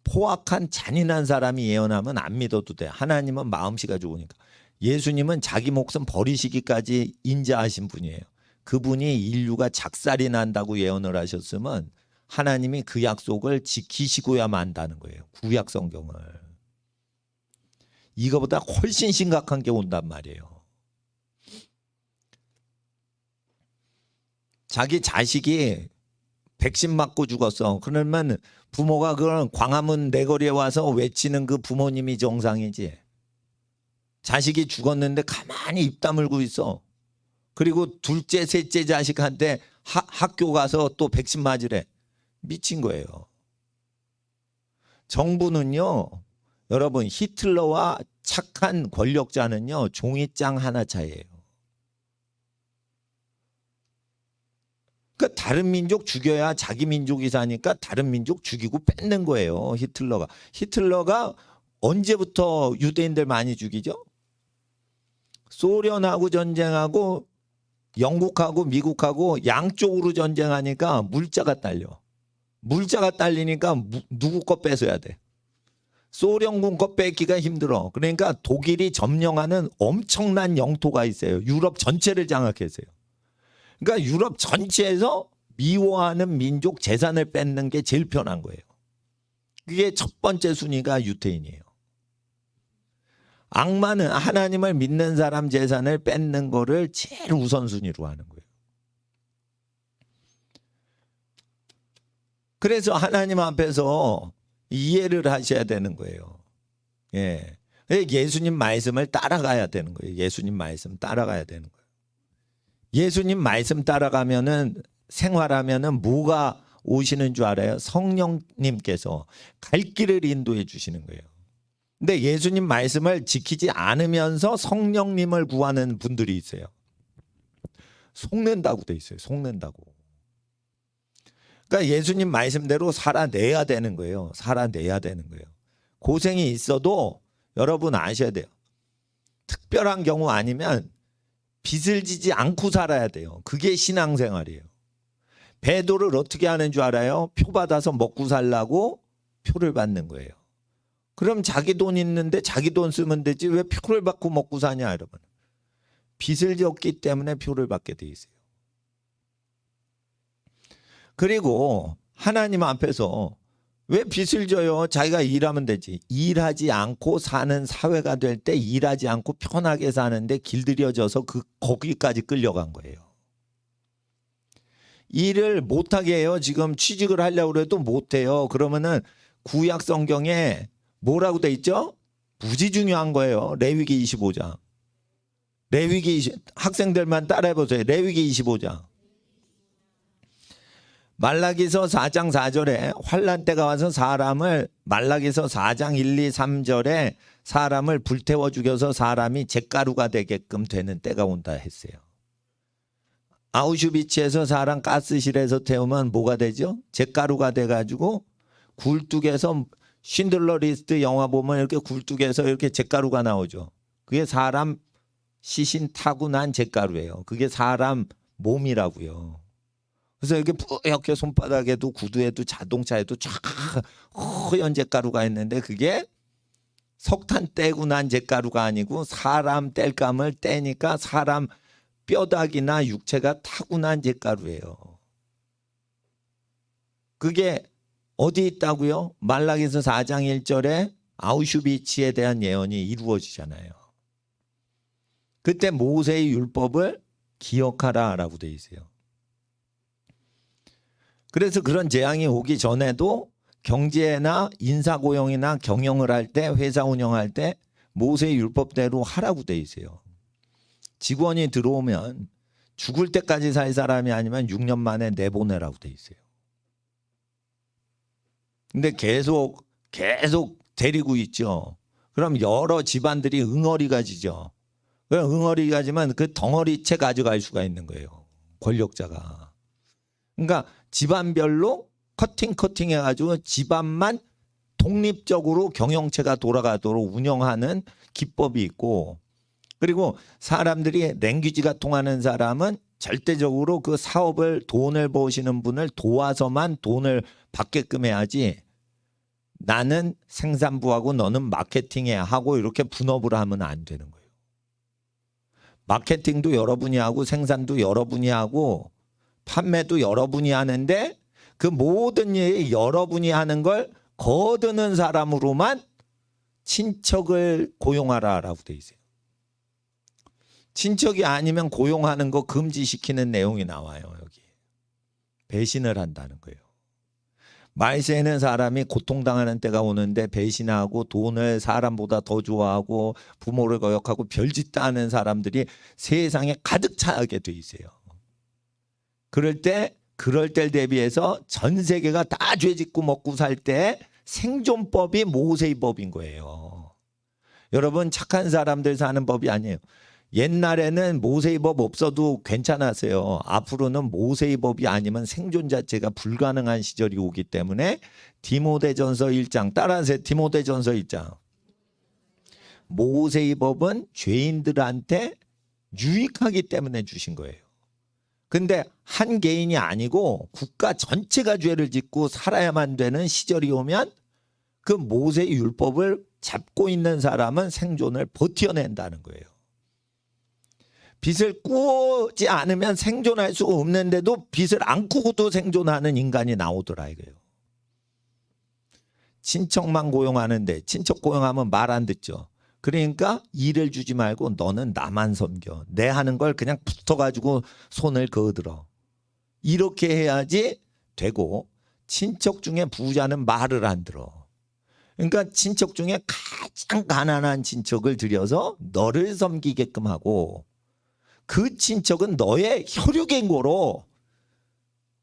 포악한 잔인한 사람이 예언하면 안 믿어도 돼. 하나님은 마음씨가 좋으니까. 예수님은 자기 목숨 버리시기까지 인자하신 분이에요. 그분이 인류가 작살이 난다고 예언을 하셨으면 하나님이 그 약속을 지키시고야만 한다는 거예요. 구약 성경을. 이거보다 훨씬 심각한 게 온단 말이에요. 자기 자식이 백신 맞고 죽었어. 그러면 부모가 그런 광화문 내거리에 와서 외치는 그 부모님이 정상이지. 자식이 죽었는데 가만히 입 다물고 있어. 그리고 둘째, 셋째 자식한테 학교 가서 또 백신 맞으래. 미친 거예요. 정부는요. 여러분 히틀러와 착한 권력자는요. 종이장 하나 차이예요. 그러니까 다른 민족 죽여야 자기 민족이 사니까 다른 민족 죽이고 뺏는 거예요. 히틀러가 언제부터 유대인들 많이 죽이죠? 소련하고 전쟁하고 영국하고 미국하고 양쪽으로 전쟁하니까 물자가 딸려. 물자가 딸리니까 누구 거 뺏어야 돼. 소련군 거 뺏기가 힘들어. 그러니까 독일이 점령하는 엄청난 영토가 있어요. 유럽 전체를 장악했어요. 그러니까 유럽 전체에서 미워하는 민족 재산을 뺏는 게 제일 편한 거예요. 그게 첫 번째 순위가 유태인이에요. 악마는 하나님을 믿는 사람 재산을 뺏는 거를 제일 우선순위로 하는 거예요. 그래서 하나님 앞에서 이해를 하셔야 되는 거예요. 예. 예수님 말씀을 따라가야 되는 거예요. 예수님 말씀 따라가야 되는 거예요. 예수님 말씀 따라가면은 생활하면은 뭐가 오시는 줄 알아요? 성령님께서 갈 길을 인도해 주시는 거예요. 근데 예수님 말씀을 지키지 않으면서 성령님을 구하는 분들이 있어요. 속는다고 돼 있어요. 속는다고. 그러니까 예수님 말씀대로 살아내야 되는 거예요. 살아내야 되는 거예요. 고생이 있어도 여러분 아셔야 돼요. 특별한 경우 아니면 빚을 지지 않고 살아야 돼요. 그게 신앙생활이에요. 배도를 어떻게 하는 줄 알아요? 표 받아서 먹고 살라고 표를 받는 거예요. 그럼 자기 돈 있는데 자기 돈 쓰면 되지 왜 표를 받고 먹고 사냐 여러분. 빚을 졌기 때문에 표를 받게 돼 있어요. 그리고 하나님 앞에서 왜 빚을 져요? 자기가 일하면 되지. 일하지 않고 사는 사회가 될 때 일하지 않고 편하게 사는데 길들여져서 거기까지 끌려간 거예요. 일을 못하게 해요. 지금 취직을 하려고 해도 못해요. 그러면은 구약 성경에 뭐라고 돼 있죠? 무지 중요한 거예요. 레위기 25장. 학생들만 따라해보세요. 레위기 25장. 말라기서 4장 4절에 환난 때가 와서 말라기서 4장 1, 2, 3절에 사람을 불태워 죽여서 사람이 잿가루가 되게끔 되는 때가 온다 했어요. 아우슈비츠에서 사람 가스실에서 태우면 뭐가 되죠? 잿가루가 돼가지고 굴뚝에서 쉰들러 리스트 영화 보면 이렇게 굴뚝에서 이렇게 잿가루가 나오죠. 그게 사람 시신 타고 난 잿가루예요. 그게 사람 몸이라고요. 그래서 이렇게 뿌옇게 손바닥에도 구두에도 자동차에도 쫙 허연 잿가루가 있는데 그게 석탄 떼고 난 잿가루가 아니고 사람 땔감을 떼니까 사람 뼈다귀나 육체가 타고난 잿가루예요. 그게 어디 있다고요? 말라기서 4장 1절에 아우슈비츠에 대한 예언이 이루어지잖아요. 그때 모세의 율법을 기억하라라고 돼 있어요. 그래서 그런 재앙이 오기 전에도 경제나 인사고용이나 경영을 할 때, 회사 운영할 때 모세의 율법대로 하라고 돼 있어요. 직원이 들어오면 죽을 때까지 살 사람이 아니면 6년 만에 내보내라고 돼 있어요. 근데 계속 데리고 있죠. 그럼 여러 집안들이 응어리가 지죠. 그럼 응어리가 지면 그 덩어리채 가져갈 수가 있는 거예요. 권력자가. 그러니까 집안별로 커팅 해가지고 집안만 독립적으로 경영체가 돌아가도록 운영하는 기법이 있고, 그리고 사람들이 랭귀지가 통하는 사람은 절대적으로 그 사업을 돈을 버시는 분을 도와서만 돈을 받게끔 해야지, 나는 생산부하고 너는 마케팅해야 하고 이렇게 분업을 하면 안 되는 거예요. 마케팅도 여러분이 하고 생산도 여러분이 하고 판매도 여러분이 하는데 그 모든 일이 여러분이 하는 걸 거두는 사람으로만 친척을 고용하라라고 돼 있어요. 친척이 아니면 고용하는 거 금지시키는 내용이 나와요. 여기 배신을 한다는 거예요. 말세는 사람이 고통당하는 때가 오는데 배신하고 돈을 사람보다 더 좋아하고 부모를 거역하고 별짓 다 하는 사람들이 세상에 가득 차게 돼 있어요. 그럴 때 대비해서 전 세계가 다 죄짓고 먹고 살 때 생존법이 모세의 법인 거예요. 여러분, 착한 사람들 사는 법이 아니에요. 옛날에는 모세의 법 없어도 괜찮았어요. 앞으로는 모세의 법이 아니면 생존 자체가 불가능한 시절이 오기 때문에 디모데전서 1장 따라하세요. 디모데전서 1장. 모세의 법은 죄인들한테 유익하기 때문에 주신 거예요. 근데 한 개인이 아니고 국가 전체가 죄를 짓고 살아야만 되는 시절이 오면 그 모세의 율법을 잡고 있는 사람은 생존을 버텨낸다는 거예요. 빚을 꾸지 않으면 생존할 수가 없는데도 빚을 안 꾸고도 생존하는 인간이 나오더라 이거예요. 친척만 고용하는데, 친척 고용하면 말 안 듣죠. 그러니까 일을 주지 말고 너는 나만 섬겨. 내 하는 걸 그냥 붙어가지고 손을 그어들어. 이렇게 해야지 되고, 친척 중에 부자는 말을 안 들어. 그러니까 친척 중에 가장 가난한 친척을 들여서 너를 섬기게끔 하고, 그 친척은 너의 혈육인고로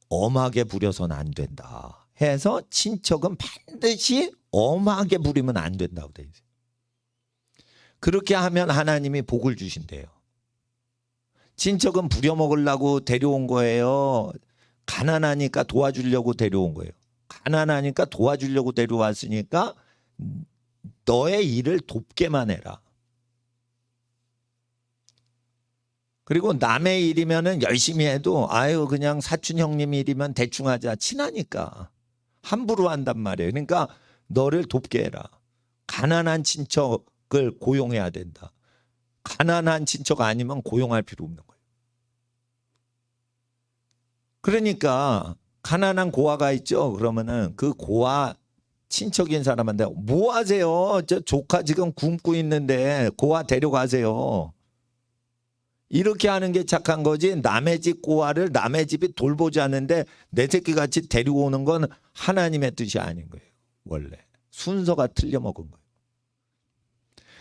엄하게 부려서는 안 된다 해서 친척은 반드시 엄하게 부리면 안 된다고 돼 있어요. 그렇게 하면 하나님이 복을 주신대요. 친척은 부려먹으려고 데려온 거예요? 가난하니까 도와주려고 데려온 거예요? 가난하니까 도와주려고 데려왔으니까 너의 일을 돕게만 해라. 그리고 남의 일이면은 열심히 해도 아유 그냥 사촌 형님 일이면 대충 하자. 친하니까 함부로 한단 말이에요. 그러니까 너를 돕게 해라. 가난한 친척을 고용해야 된다. 가난한 친척 아니면 고용할 필요 없는 거예요. 그러니까 가난한 고아가 있죠. 그러면은 그 고아 친척인 사람한테 뭐 하세요? 저 조카 지금 굶고 있는데 고아 데려가세요. 이렇게 하는 게 착한 거지. 남의 집 고아를 남의 집이 돌보지 않는데 내 새끼 같이 데리고 오는 건 하나님의 뜻이 아닌 거예요. 원래 순서가 틀려먹은 거예요.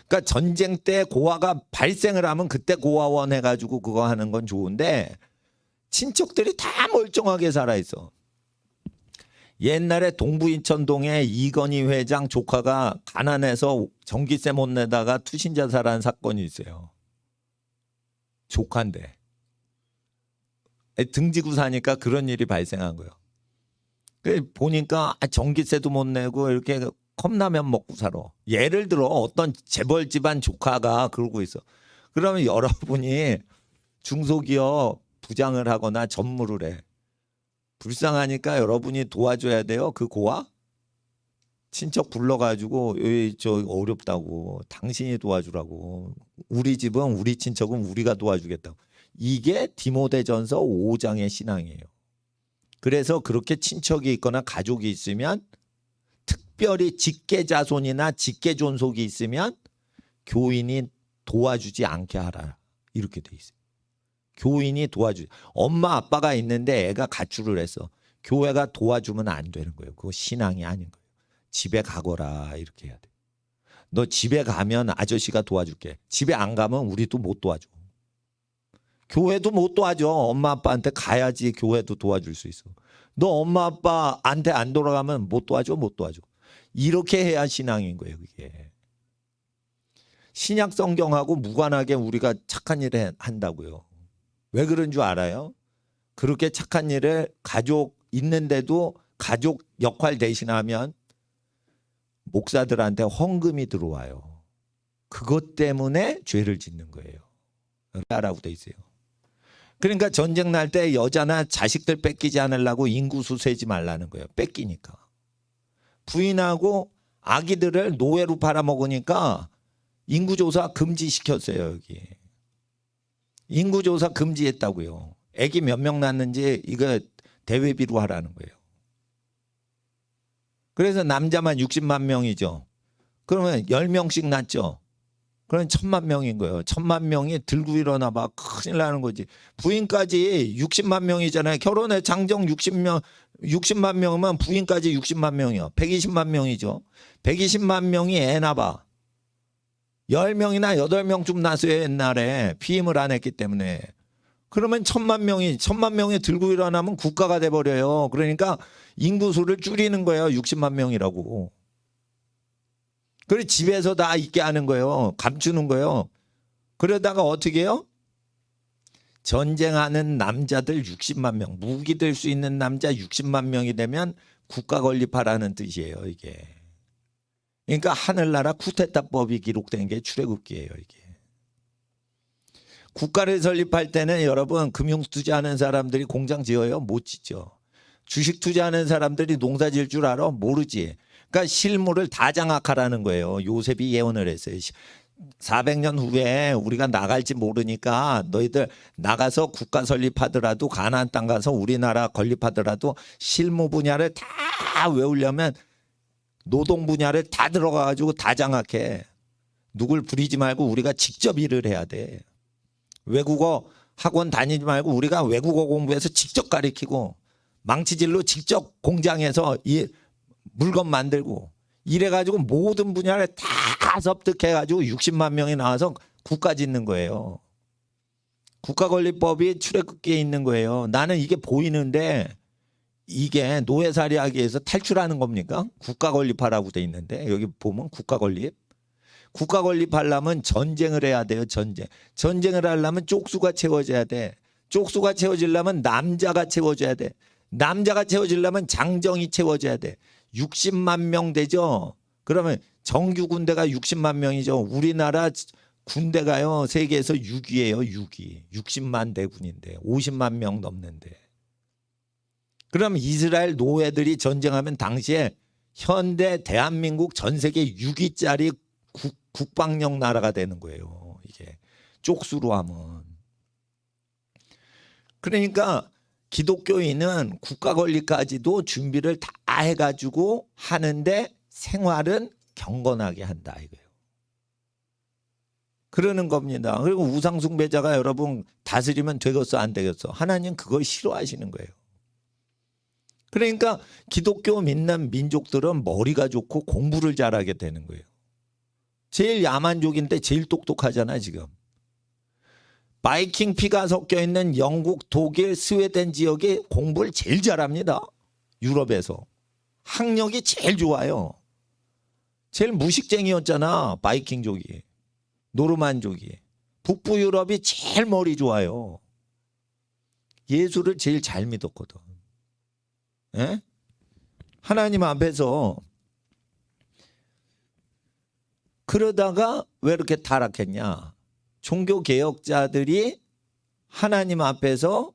그러니까 전쟁 때 고아가 발생을 하면 그때 고아원 해가지고 그거 하는 건 좋은데 친척들이 다 멀쩡하게 살아있어. 옛날에 동부 인천동에 이건희 회장 조카가 가난해서 전기세 못 내다가 투신 자살한 사건이 있어요. 조카인데 등지고 사니까 그런 일이 발생한 거예요. 보니까 전기세도 못 내고 이렇게 컵라면 먹고 살아. 예를 들어 어떤 재벌 집안 조카가 그러고 있어. 그러면 여러분이 중소기업 부장을 하거나 전무를 해. 불쌍하니까 여러분이 도와줘야 돼요. 그 고아 친척 불러가지고 저 어렵다고 당신이 도와주라고. 우리 집은 우리 친척은 우리가 도와주겠다고. 이게 디모데전서 5장의 신앙이에요. 그래서 그렇게 친척이 있거나 가족이 있으면 특별히 직계자손이나 직계존속이 있으면 교인이 도와주지 않게 하라. 이렇게 돼 있어요. 교인이 도와주지. 엄마 아빠가 있는데 애가 가출을 했어. 교회가 도와주면 안 되는 거예요. 그거 신앙이 아닌 거예요. 집에 가거라 이렇게 해야 돼. 너 집에 가면 아저씨가 도와줄게. 집에 안 가면 우리도 못 도와줘. 교회도 못 도와줘. 엄마 아빠한테 가야지 교회도 도와줄 수 있어. 너 엄마 아빠한테 안 돌아가면 못 도와줘. 못 도와줘. 이렇게 해야 신앙인 거예요. 그게. 신약 성경하고 무관하게 우리가 착한 일을 한다고요. 왜 그런 줄 알아요? 그렇게 착한 일을 가족 있는데도 가족 역할 대신하면 목사들한테 헌금이 들어와요. 그것 때문에 죄를 짓는 거예요. 라고 돼 있어요. 그러니까 전쟁 날 때 여자나 자식들 뺏기지 않으려고 인구수 세지 말라는 거예요. 뺏기니까. 부인하고 아기들을 노예로 팔아먹으니까 인구조사 금지시켰어요. 여기. 인구조사 금지했다고요. 아기 몇 명 낳는지 이거 대회비로 하라는 거예요. 그래서 남자만 60만 명이죠. 그러면 10명씩 낳죠. 그럼 1000만 명인 거예요. 1000만 명이 들고 일어나 봐. 큰일 나는 거지. 부인까지 60만 명이잖아요. 결혼에 장정 60만 명이면 부인까지 60만 명이요. 120만 명이죠. 120만 명이 애 낳아. 10명이나 8명쯤 낳았어요. 옛날에 피임을 안 했기 때문에. 그러면 1000만 명이 들고 일어나면 국가가 돼버려요. 그러니까 인구수를 줄이는 거예요. 60만 명이라고. 그래서 집에서 다 있게 하는 거예요. 감추는 거예요. 그러다가 어떻게 해요? 전쟁하는 남자들 60만 명, 무기 들 수 있는 남자 60만 명이 되면 국가 건립하라는 뜻이에요. 이게. 그러니까 하늘나라 쿠데타법이 기록된 게 출애굽기예요. 이게. 국가를 설립할 때는 여러분 금융 투자하는 사람들이 공장 지어요? 못 짓죠. 주식 투자하는 사람들이 농사 지을 줄 알아? 모르지. 그러니까 실무를 다 장악하라는 거예요. 요셉이 예언을 했어요. 400년 후에 우리가 나갈지 모르니까 너희들 나가서 국가 설립하더라도 가나안 땅 가서 우리나라 건립하더라도 실무 분야를 다 외우려면 노동 분야를 다 들어가가지고 다 장악해. 누굴 부리지 말고 우리가 직접 일을 해야 돼. 외국어 학원 다니지 말고 우리가 외국어 공부해서 직접 가르치고 망치질로 직접 공장에서 이 물건 만들고 이래가지고 모든 분야를 다 섭득해가지고 60만 명이 나와서 국가 짓는 거예요. 국가건립법이 출애굽기에 있는 거예요. 나는 이게 보이는데 이게 노예살이하기 위해서 탈출하는 겁니까? 국가건립하라고 돼 있는데 여기 보면 국가건립. 국가건립하려면 전쟁을 해야 돼요. 전쟁을 하려면 쪽수가 채워져야 돼. 쪽수가 채워지려면 남자가 채워져야 돼. 남자가 채워지려면 장정이 채워져야 돼. 60만 명 되죠. 그러면 정규 군대가 60만 명이죠. 우리나라 군대가요 세계에서 6위예요. 6위. 60만 대군인데 50만 명 넘는데. 그럼 이스라엘 노예들이 전쟁하면 당시에 현대 대한민국 전 세계 6위짜리 국방력 나라가 되는 거예요. 이게 쪽수로 하면. 그러니까 기독교인은 국가 건립까지도 준비를 다 해가지고 하는데 생활은 경건하게 한다 이거예요. 그러는 겁니다. 그리고 우상숭배자가 여러분 다스리면 되겠어 안 되겠어? 하나님 그걸 싫어하시는 거예요. 그러니까 기독교 믿는 민족들은 머리가 좋고 공부를 잘하게 되는 거예요. 제일 야만족인데 제일 똑똑하잖아 지금. 바이킹 피가 섞여 있는 영국, 독일, 스웨덴 지역이 공부를 제일 잘합니다. 유럽에서. 학력이 제일 좋아요. 제일 무식쟁이였잖아 바이킹족이. 노르만족이. 북부 유럽이 제일 머리 좋아요. 예수를 제일 잘 믿었거든. 예? 하나님 앞에서. 그러다가 왜 이렇게 타락했냐? 종교개혁자들이 하나님 앞에서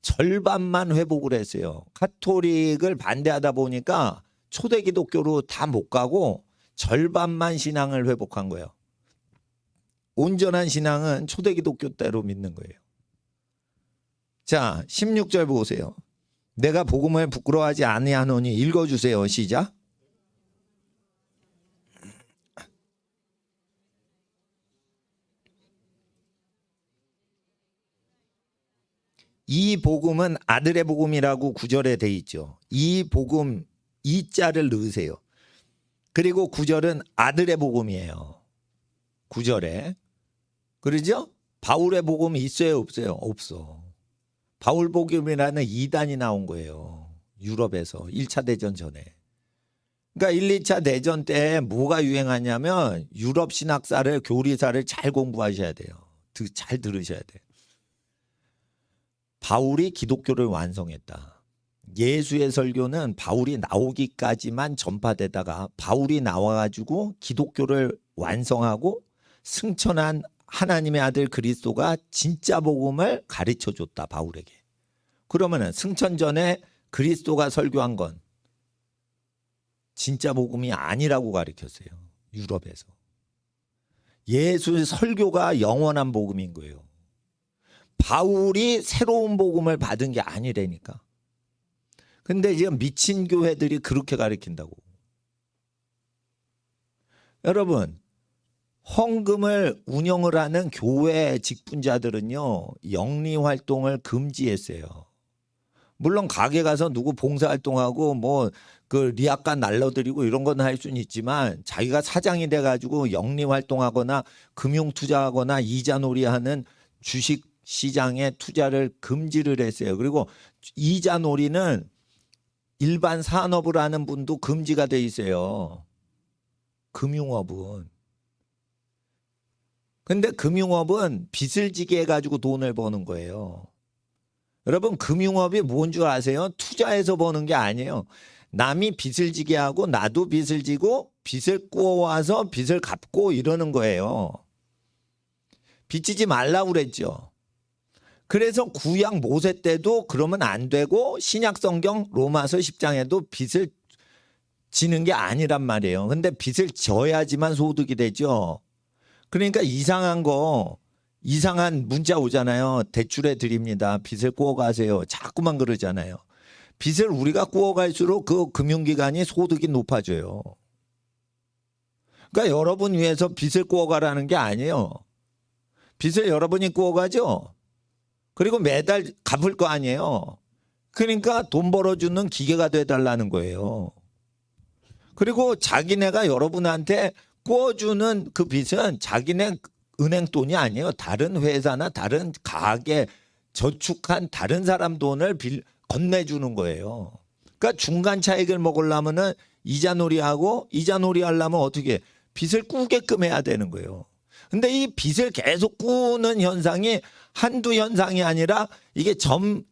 절반만 회복을 했어요. 가톨릭을 반대하다 보니까 초대 기독교로 다 못 가고 절반만 신앙을 회복한 거예요. 온전한 신앙은 초대 기독교 때로 믿는 거예요. 자, 16절 보세요. 내가 복음을 부끄러워하지 아니하노니. 읽어주세요. 시작. 이 복음은 아들의 복음이라고 9절에 돼 있죠. 이 복음, 이 자를 넣으세요. 그리고 9절은 아들의 복음이에요. 9절에. 그러죠? 바울의 복음이 있어요 없어요? 없어. 바울 복음이라는 이단이 나온 거예요. 유럽에서 1차 대전 전에. 그러니까 1, 2차 대전 때 뭐가 유행하냐면 유럽 신학사를 교리사를 잘 공부하셔야 돼요. 잘 들으셔야 돼요. 바울이 기독교를 완성했다. 예수의 설교는 바울이 나오기까지만 전파되다가 바울이 나와가지고 기독교를 완성하고 승천한 하나님의 아들 그리스도가 진짜 복음을 가르쳐줬다. 바울에게. 그러면은 승천 전에 그리스도가 설교한 건 진짜 복음이 아니라고 가르쳤어요. 유럽에서. 예수의 설교가 영원한 복음인 거예요. 바울이 새로운 복음을 받은 게 아니라니까. 근데 지금 미친 교회들이 그렇게 가르친다고. 여러분, 헌금을 운영을 하는 교회 직분자들은요, 영리 활동을 금지했어요. 물론 가게 가서 누구 봉사활동하고 뭐 그 리약간 날려드리고 이런 건 할 수는 있지만 자기가 사장이 돼가지고 영리 활동하거나 금융 투자하거나 이자놀이하는 주식 시장에 투자를 금지를 했어요. 그리고 이자놀이는 일반 산업을 하는 분도 금지가 돼 있어요. 금융업은. 근데 금융업은 빚을 지게 해가지고 돈을 버는 거예요. 여러분 금융업이 뭔 줄 아세요? 투자해서 버는 게 아니에요. 남이 빚을 지게 하고 나도 빚을 지고 빚을 꾸어와서 빚을 갚고 이러는 거예요. 빚지지 말라고 그랬죠. 그래서 구약 모세 때도 그러면 안 되고 신약 성경 로마서 10장에도 빚을 지는 게 아니란 말이에요. 근데 빚을 져야지만 소득이 되죠. 그러니까 이상한 문자 오잖아요. 대출해 드립니다. 빚을 꾸어 가세요. 자꾸만 그러잖아요. 빚을 우리가 꾸어 갈수록 그 금융기관이 소득이 높아져요. 그러니까 여러분 위해서 빚을 꾸어 가라는 게 아니에요. 빚을 여러분이 꾸어 가죠. 그리고 매달 갚을 거 아니에요. 그러니까 돈 벌어주는 기계가 돼달라는 거예요. 그리고 자기네가 여러분한테 꾸어주는 그 빚은 자기네 은행 돈이 아니에요. 다른 회사나 다른 가게 저축한 다른 사람 돈을 건네주는 거예요. 그러니까 중간 차익을 먹으려면은 이자놀이하고 이자놀이 하려면 어떻게 빚을 꾸게끔 해야 되는 거예요. 근데 이 빚을 계속 꾸는 현상이 한두 현상이 아니라 이게 점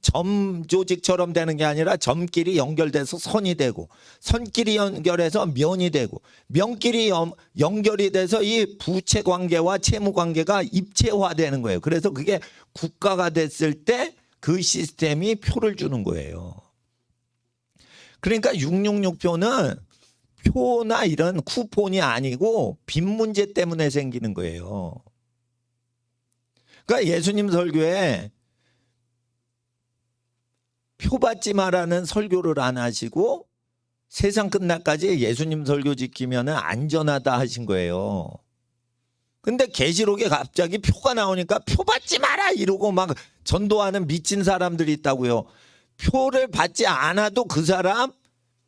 조직처럼 되는 게 아니라 점끼리 연결돼서 선이 되고 선끼리 연결해서 면이 되고 면끼리 연결이 돼서 이 부채 관계와 채무 관계가 입체화되는 거예요. 그래서 그게 국가가 됐을 때 그 시스템이 표를 주는 거예요. 그러니까 666표는 표나 이런 쿠폰이 아니고 빚 문제 때문에 생기는 거예요. 그러니까 예수님 설교에 표 받지 마라는 설교를 안 하시고 세상 끝날까지 예수님 설교 지키면 안전하다 하신 거예요. 근데 계시록에 갑자기 표가 나오니까 표 받지 마라 이러고 막 전도하는 미친 사람들이 있다고요. 표를 받지 않아도 그 사람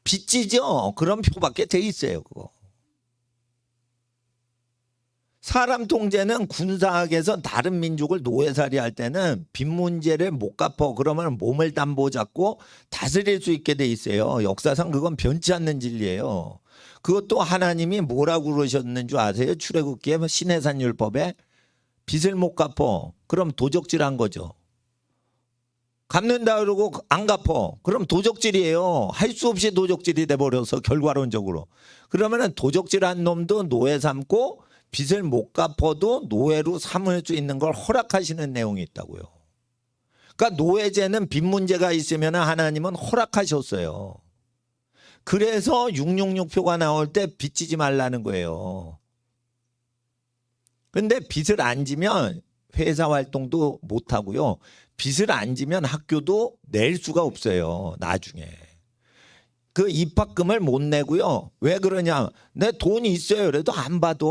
빚지죠. 그런 표밖에 돼 있어요. 그거. 사람 통제는 군사학에서 다른 민족을 노예살이 할 때는 빚 문제를 못 갚어 그러면 몸을 담보 잡고 다스릴 수 있게 돼 있어요. 역사상 그건 변치 않는 진리예요. 그것도 하나님이 뭐라고 그러셨는 줄 아세요? 출애굽기에 신해산율법에 빚을 못 갚어 그럼 도적질한 거죠. 갚는다 그러고 안 갚어 그럼 도적질이에요. 할 수 없이 도적질이 돼버려서 결과론적으로. 그러면은 도적질한 놈도 노예 삼고 빚을 못 갚아도 노예로 삼을 수 있는 걸 허락하시는 내용이 있다고요. 그러니까 노예제는 빚 문제가 있으면 하나님은 허락하셨어요. 그래서 666표가 나올 때 빚지지 말라는 거예요. 근데 빚을 안 지면 회사 활동도 못 하고요. 빚을 안 지면 학교도 낼 수가 없어요. 나중에. 그 입학금을 못 내고요. 왜 그러냐? 내 돈이 있어요. 그래도 안 받아.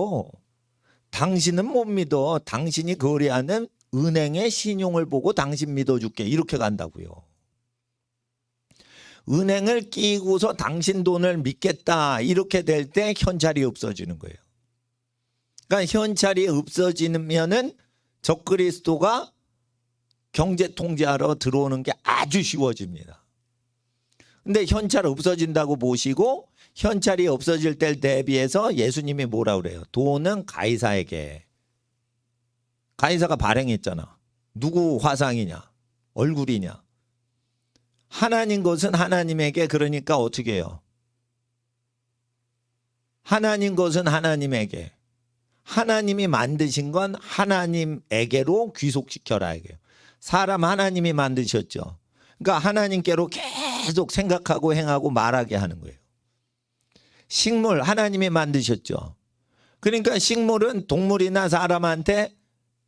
당신은 못 믿어. 당신이 거래하는 은행의 신용을 보고 당신 믿어줄게. 이렇게 간다고요. 은행을 끼고서 당신 돈을 믿겠다. 이렇게 될 때 현찰이 없어지는 거예요. 그러니까 현찰이 없어지면은 적그리스도가 경제 통제하러 들어오는 게 아주 쉬워집니다. 근데 현찰 없어진다고 보시고 현찰이 없어질 때 대비해서 예수님이 뭐라 그래요? 돈은 가이사에게. 가이사가 발행했잖아. 누구 화상이냐? 얼굴이냐? 하나님 것은 하나님에게. 그러니까 어떻게 해요? 하나님 것은 하나님에게. 하나님이 만드신 건 하나님에게로 귀속시켜라 이게요. 사람 하나님이 만드셨죠. 그러니까 하나님께로 계속 생각하고 행하고 말하게 하는 거예요. 식물 하나님이 만드셨죠. 그러니까 식물은 동물이나 사람한테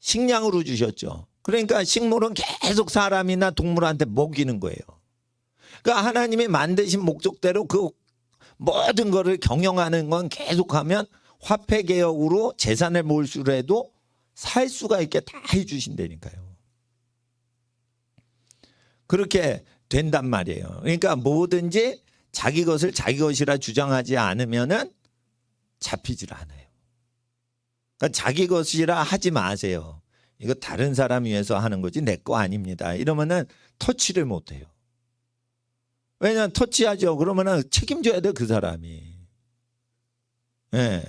식량으로 주셨죠. 그러니까 식물은 계속 사람이나 동물한테 먹이는 거예요. 그러니까 하나님이 만드신 목적대로 그 모든 거를 경영하는 건 계속하면 화폐개혁으로 재산을 몰수해도 살 수가 있게 다 해주신다니까요. 그렇게 된단 말이에요. 그러니까 뭐든지 자기 것을 자기 것이라 주장하지 않으면은 잡히질 않아요. 그러니까 자기 것이라 하지 마세요. 이거 다른 사람 위해서 하는 거지 내 거 아닙니다. 이러면은 터치를 못 해요. 왜냐하면 터치하죠. 그러면은 책임져야 돼 그 사람이. 예.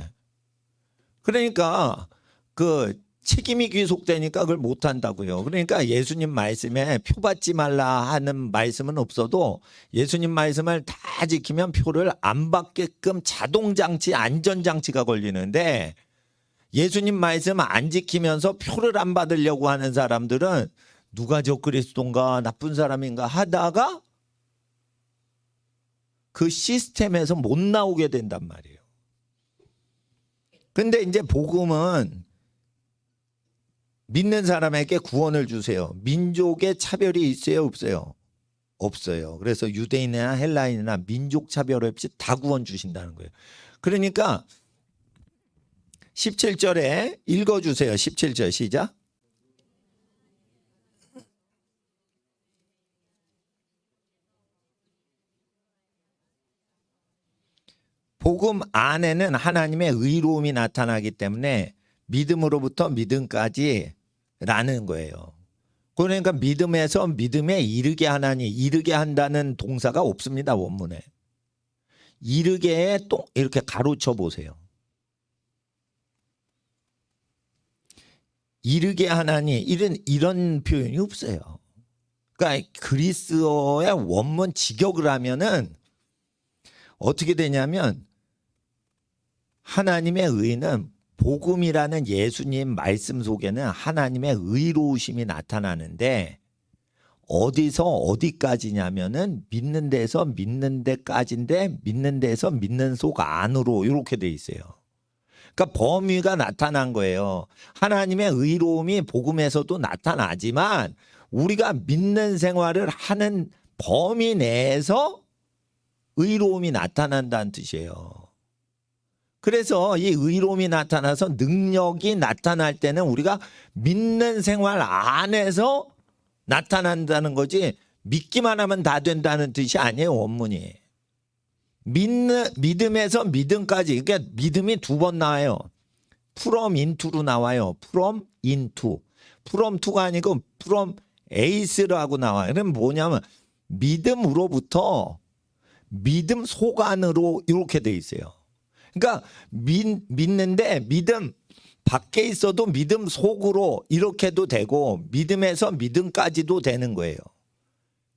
그러니까 그 책임이 귀속되니까 그걸 못 한다고요. 그러니까 예수님 말씀에 표 받지 말라 하는 말씀은 없어도 예수님 말씀을 다 지키면 표를 안 받게끔 자동장치 안전장치가 걸리는데 예수님 말씀 안 지키면서 표를 안 받으려고 하는 사람들은 누가 적그리스도인가 나쁜 사람인가 하다가 그 시스템에서 못 나오게 된단 말이에요. 근데 이제 복음은 믿는 사람에게 구원을 주세요. 민족의 차별이 있어요, 없어요? 없어요. 그래서 유대인이나 헬라인이나 민족 차별 없이 다 구원 주신다는 거예요. 그러니까 17절에 읽어주세요. 17절 시작. 복음 안에는 하나님의 의로움이 나타나기 때문에 믿음으로부터 믿음까지 라는 거예요. 그러니까 믿음에서 믿음에 이르게 하나니 이르게 한다는 동사가 없습니다. 원문에. 이르게에 또 이렇게 가로쳐 보세요. 이르게 하나니 이런 표현이 없어요. 그러니까 그리스어의 원문 직역을 하면은 어떻게 되냐면 하나님의 의는 복음이라는 예수님 말씀 속에는 하나님의 의로우심이 나타나는데 어디서 어디까지냐면은 믿는 데서 믿는 데까지인데 믿는 데서 믿는 속 안으로 이렇게 돼 있어요. 그러니까 범위가 나타난 거예요. 하나님의 의로움이 복음에서도 나타나지만 우리가 믿는 생활을 하는 범위 내에서 의로움이 나타난다는 뜻이에요. 그래서 이 의로움이 나타나서 능력이 나타날 때는 우리가 믿는 생활 안에서 나타난다는 거지, 믿기만 하면 다 된다는 뜻이 아니에요. 원문이 믿음에서 믿음까지, 그러니까 믿음이 두 번 나와요. from into로 나와요. from into. from to가 아니고 from ace라고 나와요. 그럼 뭐냐면 믿음으로부터 믿음 속안으로 이렇게 돼 있어요. 그러니까 믿는데 믿음 밖에 있어도 믿음 속으로 이렇게도 되고 믿음에서 믿음까지도 되는 거예요.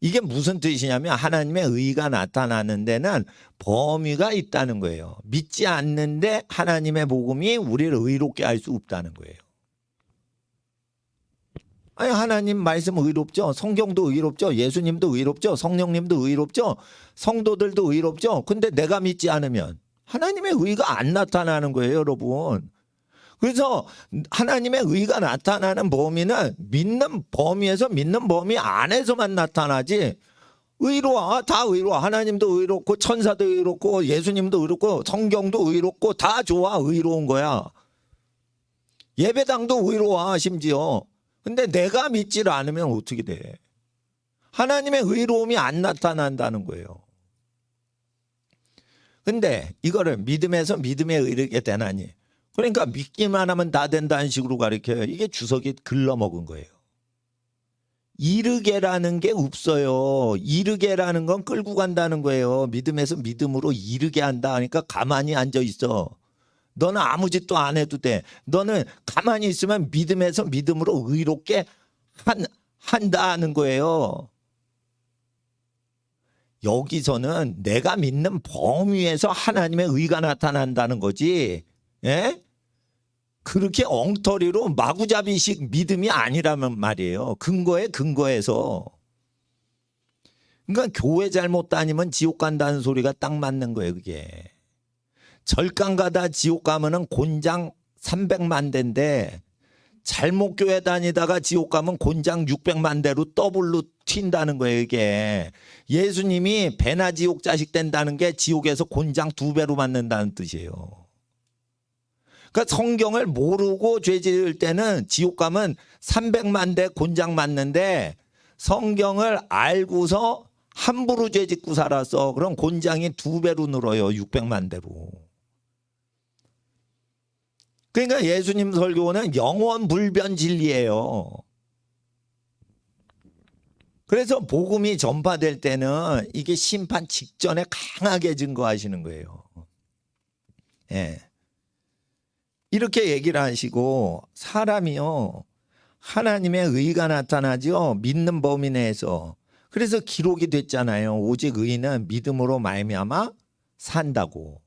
이게 무슨 뜻이냐면 하나님의 의가 나타나는 데는 범위가 있다는 거예요. 믿지 않는데 하나님의 복음이 우리를 의롭게 할 수 없다는 거예요. 아니, 하나님 말씀 의롭죠. 성경도 의롭죠. 예수님도 의롭죠. 성령님도 의롭죠. 성도들도 의롭죠. 근데 내가 믿지 않으면 하나님의 의가 안 나타나는 거예요, 여러분. 그래서 하나님의 의가 나타나는 범위는 믿는 범위에서 믿는 범위 안에서만 나타나지, 의로워, 다 의로워. 하나님도 의롭고 천사도 의롭고 예수님도 의롭고 성경도 의롭고 다 좋아. 의로운 거야. 예배당도 의로워 심지어. 근데 내가 믿지를 않으면 어떻게 돼? 하나님의 의로움이 안 나타난다는 거예요. 근데 이거를 믿음에서 믿음에 이르게 되나니, 그러니까 믿기만 하면 다 된다는 식으로 가르쳐요. 이게 주석이 글러먹은 거예요. 이르게라는 게 없어요. 이르게라는 건 끌고 간다는 거예요. 믿음에서 믿음으로 이르게 한다 하니까 가만히 앉아 있어. 너는 아무 짓도 안 해도 돼. 너는 가만히 있으면 믿음에서 믿음으로 의롭게 한다는 거예요. 여기서는 내가 믿는 범위에서 하나님의 의가 나타난다는 거지. 예? 그렇게 엉터리로 마구잡이식 믿음이 아니라면 말이에요. 근거에서. 그러니까 교회 잘못 다니면 지옥 간다는 소리가 딱 맞는 거예요, 그게. 절강 가다 지옥 가면은 곤장 300만 대인데 잘못 교회 다니다가 지옥 가면 곤장 600만 대로 더블로 튄다는 거예요, 이게. 예수님이 배나 지옥 자식 된다는 게 지옥에서 곤장 2배로 맞는다는 뜻이에요. 그러니까 성경을 모르고 죄 지을 때는 지옥 가면 300만 대 곤장 맞는데, 성경을 알고서 함부로 죄 짓고 살았어. 그럼 곤장이 2배로 늘어요. 600만 대로. 그러니까 예수님 설교는 영원 불변 진리예요. 그래서 복음이 전파될 때는 이게 심판 직전에 강하게 증거하시는 거예요. 예. 이렇게 얘기를 하시고, 사람이요 하나님의 의가 나타나죠. 믿는 범위 내에서. 그래서 기록이 됐잖아요. 오직 의인은 믿음으로 말미암아 산다고.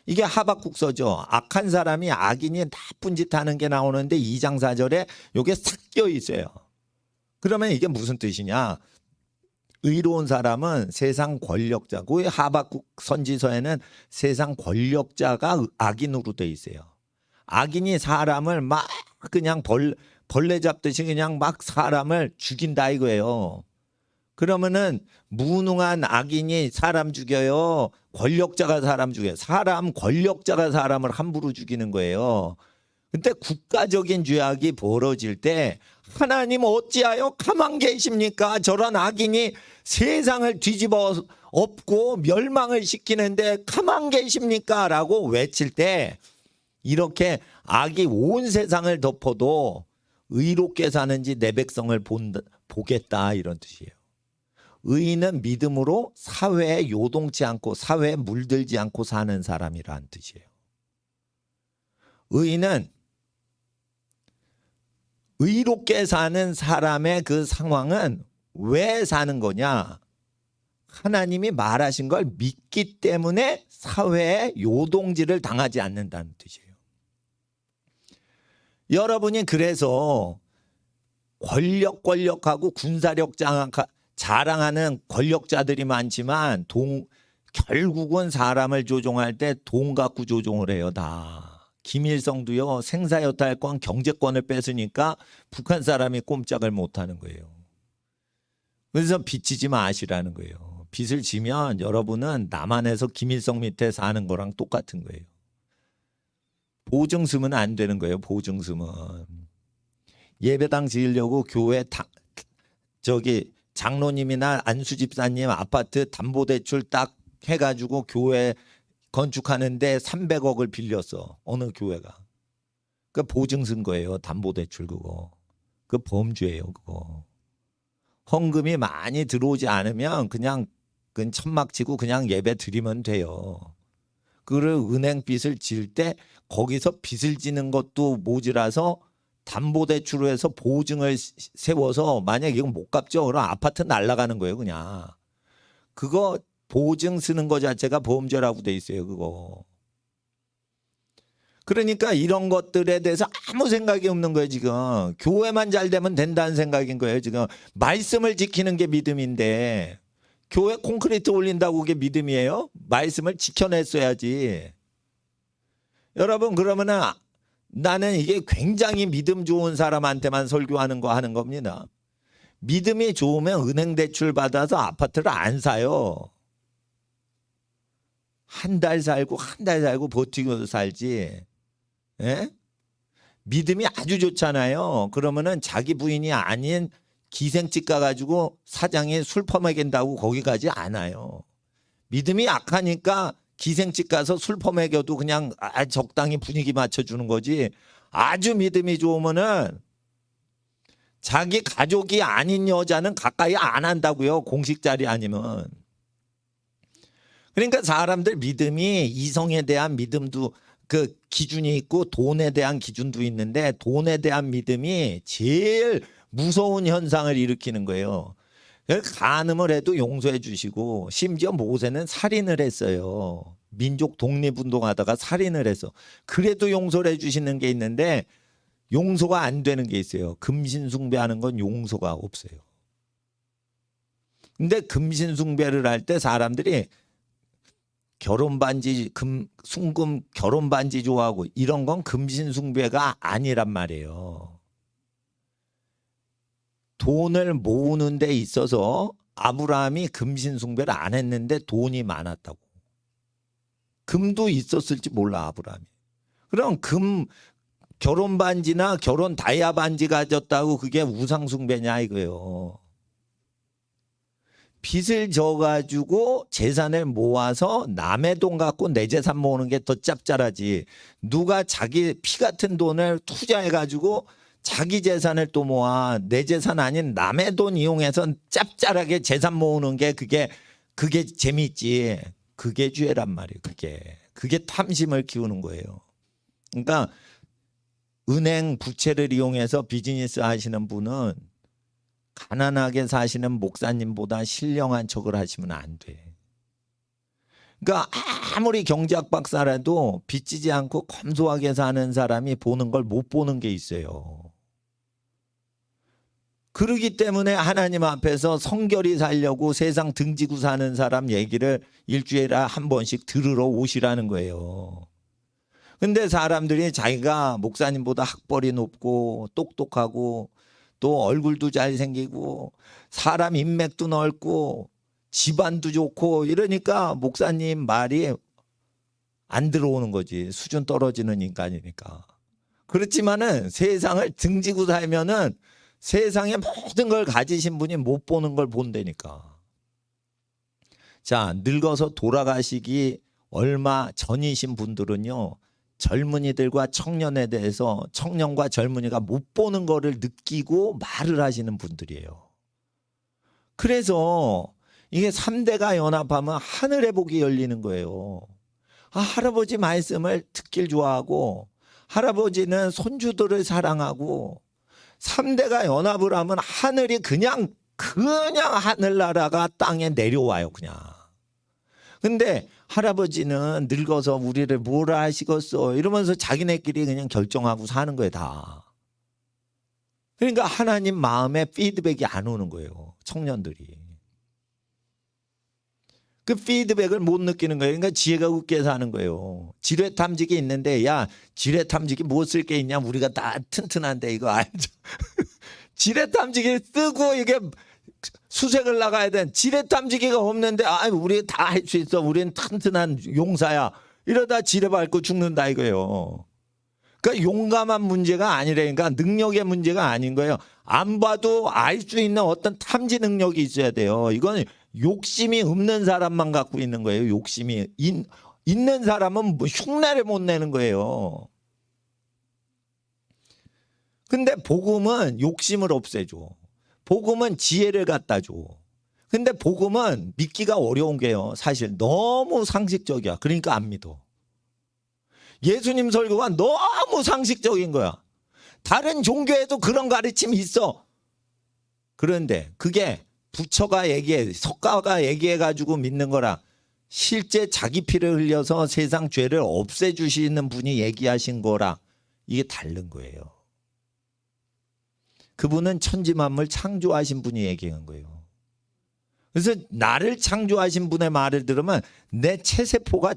이게 하박국서죠. 악한 사람이, 악인이 나쁜 짓 하는 게 나오는데 2장 4절에 이게 섞여 있어요. 그러면 이게 무슨 뜻이냐? 의로운 사람은 세상 권력자고, 하박국 선지서에는 세상 권력자가 악인으로 돼 있어요. 악인이 사람을 막 그냥 벌레 잡듯이 그냥 막 사람을 죽인다 이거예요. 그러면은 무능한 악인이 사람 죽여요? 권력자가 사람 죽여요? 권력자가 사람을 함부로 죽이는 거예요. 근데 국가적인 죄악이 벌어질 때 하나님 어찌하여 가만 계십니까? 저런 악인이 세상을 뒤집어 엎고 멸망을 시키는데 가만 계십니까? 라고 외칠 때, 이렇게 악이 온 세상을 덮어도 의롭게 사는지 내 백성을 보겠다, 이런 뜻이에요. 의인은 믿음으로 사회에 요동치 않고 사회에 물들지 않고 사는 사람이라는 뜻이에요. 의인은 의롭게 사는 사람의 그 상황은 왜 사는 거냐? 하나님이 말하신 걸 믿기 때문에 사회에 요동질을 당하지 않는다는 뜻이에요. 여러분이 그래서 권력하고 군사력 자랑하는 권력자들이 많지만 결국은 사람을 조종할 때 돈 갖고 조종을 해요, 다. 김일성도요, 생사여탈권 경제권을 뺏으니까 북한 사람이 꼼짝을 못하는 거예요. 그래서 빚지지 마시라는 거예요. 빚을 지면 여러분은 남한에서 김일성 밑에 사는 거랑 똑같은 거예요. 보증 쓰면 안 되는 거예요. 보증 쓰면 예배당 지으려고 교회 저기 장로님이나 안수 집사님 아파트 담보대출 딱 해가지고 교회 건축하는데 300억을 빌렸어. 어느 교회가. 그 보증 쓴 거예요. 담보대출 그거. 그 범죄예요. 그거. 헌금이 많이 들어오지 않으면 그냥 천막 치고 그냥 예배 드리면 돼요. 그를 은행 빚을 질 때 거기서 빚을 지는 것도 모자라서 담보대출로 해서 보증을 세워서 만약에 이건 못 갚죠. 그럼 아파트 날아가는 거예요. 그냥. 그거 보증 쓰는 거 자체가 보험죄라고 돼 있어요. 그거. 그러니까 이런 것들에 대해서 아무 생각이 없는 거예요. 지금. 교회만 잘 되면 된다는 생각인 거예요. 지금. 말씀을 지키는 게 믿음인데 교회 콘크리트 올린다고 그게 믿음이에요? 말씀을 지켜냈어야지. 여러분 그러면은 나는 이게 굉장히 믿음 좋은 사람한테만 설교하는 거 하는 겁니다. 믿음이 좋으면 은행 대출 받아서 아파트를 안 사요. 한 달 살고 버티고 살지. 예? 믿음이 아주 좋잖아요. 그러면은 자기 부인이 아닌 기생집 가가지고 사장이 술 퍼먹인다고 거기 가지 않아요. 믿음이 약하니까 기생집 가서 술 퍼먹여도 그냥 적당히 분위기 맞춰주는 거지. 아주 믿음이 좋으면은 자기 가족이 아닌 여자는 가까이 안 한다고요. 공식 자리 아니면. 그러니까 사람들 믿음이 이성에 대한 믿음도 그 기준이 있고 돈에 대한 기준도 있는데 돈에 대한 믿음이 제일 무서운 현상을 일으키는 거예요. 간음을 해도 용서해 주시고 심지어 모세는 살인을 했어요. 민족 독립운동하다가 살인을 해서 그래도 용서를 해 주시는 게 있는데 용서가 안 되는 게 있어요. 금신숭배하는 건 용서가 없어요. 근데 금신숭배를 할 때 사람들이 결혼반지 순금 결혼반지 좋아하고 이런 건 금신숭배가 아니란 말이에요. 돈을 모으는 데 있어서 아브라함이 금신숭배를 안 했는데 돈이 많았다고. 금도 있었을지 몰라 아브라함이. 그럼 결혼 반지나 결혼 다이아 반지 가졌다고 그게 우상숭배냐 이거예요. 빚을 져가지고 재산을 모아서 남의 돈 갖고 내 재산 모으는 게 더 짭짤하지. 누가 자기 피 같은 돈을 투자해가지고 자기 재산을 또 모아 내 재산 아닌 남의 돈 이용해서 짭짤하게 재산 모으는 게 그게 재밌지. 그게 죄란 말이에요. 그게 탐심을 키우는 거예요. 그러니까 은행 부채를 이용해서 비즈니스 하시는 분은 가난하게 사시는 목사님보다 신령한 척을 하시면 안 돼. 그러니까 아무리 경제학 박사라도 빚지지 않고 검소하게 사는 사람이 보는 걸 못 보는 게 있어요. 그러기 때문에 하나님 앞에서 성결히 살려고 세상 등지고 사는 사람 얘기를 일주일에 한 번씩 들으러 오시라는 거예요. 근데 사람들이 자기가 목사님보다 학벌이 높고 똑똑하고 또 얼굴도 잘생기고 사람 인맥도 넓고 집안도 좋고 이러니까 목사님 말이 안 들어오는 거지. 수준 떨어지는 인간이니까. 그렇지만은 세상을 등지고 살면은 세상의 모든 걸 가지신 분이 못 보는 걸 본다니까. 자, 늙어서 돌아가시기 얼마 전이신 분들은요. 젊은이들과 청년에 대해서 청년과 젊은이가 못 보는 거를 느끼고 말을 하시는 분들이에요. 그래서 이게 3대가 연합하면 하늘의 복이 열리는 거예요. 할아버지 말씀을 듣길 좋아하고 할아버지는 손주들을 사랑하고 3대가 연합을 하면 하늘이 그냥 하늘나라가 땅에 내려와요. 그냥. 근데 할아버지는 늙어서 우리를 뭐라 하시겠어 이러면서 자기네끼리 그냥 결정하고 사는 거예요. 다. 그러니까 하나님 마음에 피드백이 안 오는 거예요. 청년들이. 그 피드백을 못 느끼는 거예요. 그러니까 지혜가 웃게 사는 거예요. 지뢰탐지기 있는데 야 지뢰탐지기 뭐 쓸 게 있냐 우리가 다 튼튼한데 이거 알죠. 지뢰탐지기 쓰고 이게 수색을 나가야 돼. 지뢰탐지기가 없는데 우리 다 할 수 있어. 우리는 튼튼한 용사야. 이러다 지뢰 밟고 죽는다 이거예요. 그러니까 용감한 문제가 아니라니까 능력의 문제가 아닌 거예요. 안 봐도 알 수 있는 어떤 탐지 능력이 있어야 돼요. 이건 욕심이 없는 사람만 갖고 있는 거예요. 욕심이 있는 사람은 뭐 흉내를 못 내는 거예요. 근데 복음은 욕심을 없애줘. 복음은 지혜를 갖다 줘. 근데 복음은 믿기가 어려운 게요. 사실 너무 상식적이야. 그러니까 안 믿어. 예수님 설교가 너무 상식적인 거야. 다른 종교에도 그런 가르침이 있어. 그런데 그게 부처가 얘기해, 석가가 얘기해가지고 믿는 거라 실제 자기 피를 흘려서 세상 죄를 없애주시는 분이 얘기하신 거라 이게 다른 거예요. 그분은 천지만물 창조하신 분이 얘기한 거예요. 그래서 나를 창조하신 분의 말을 들으면 내 체세포가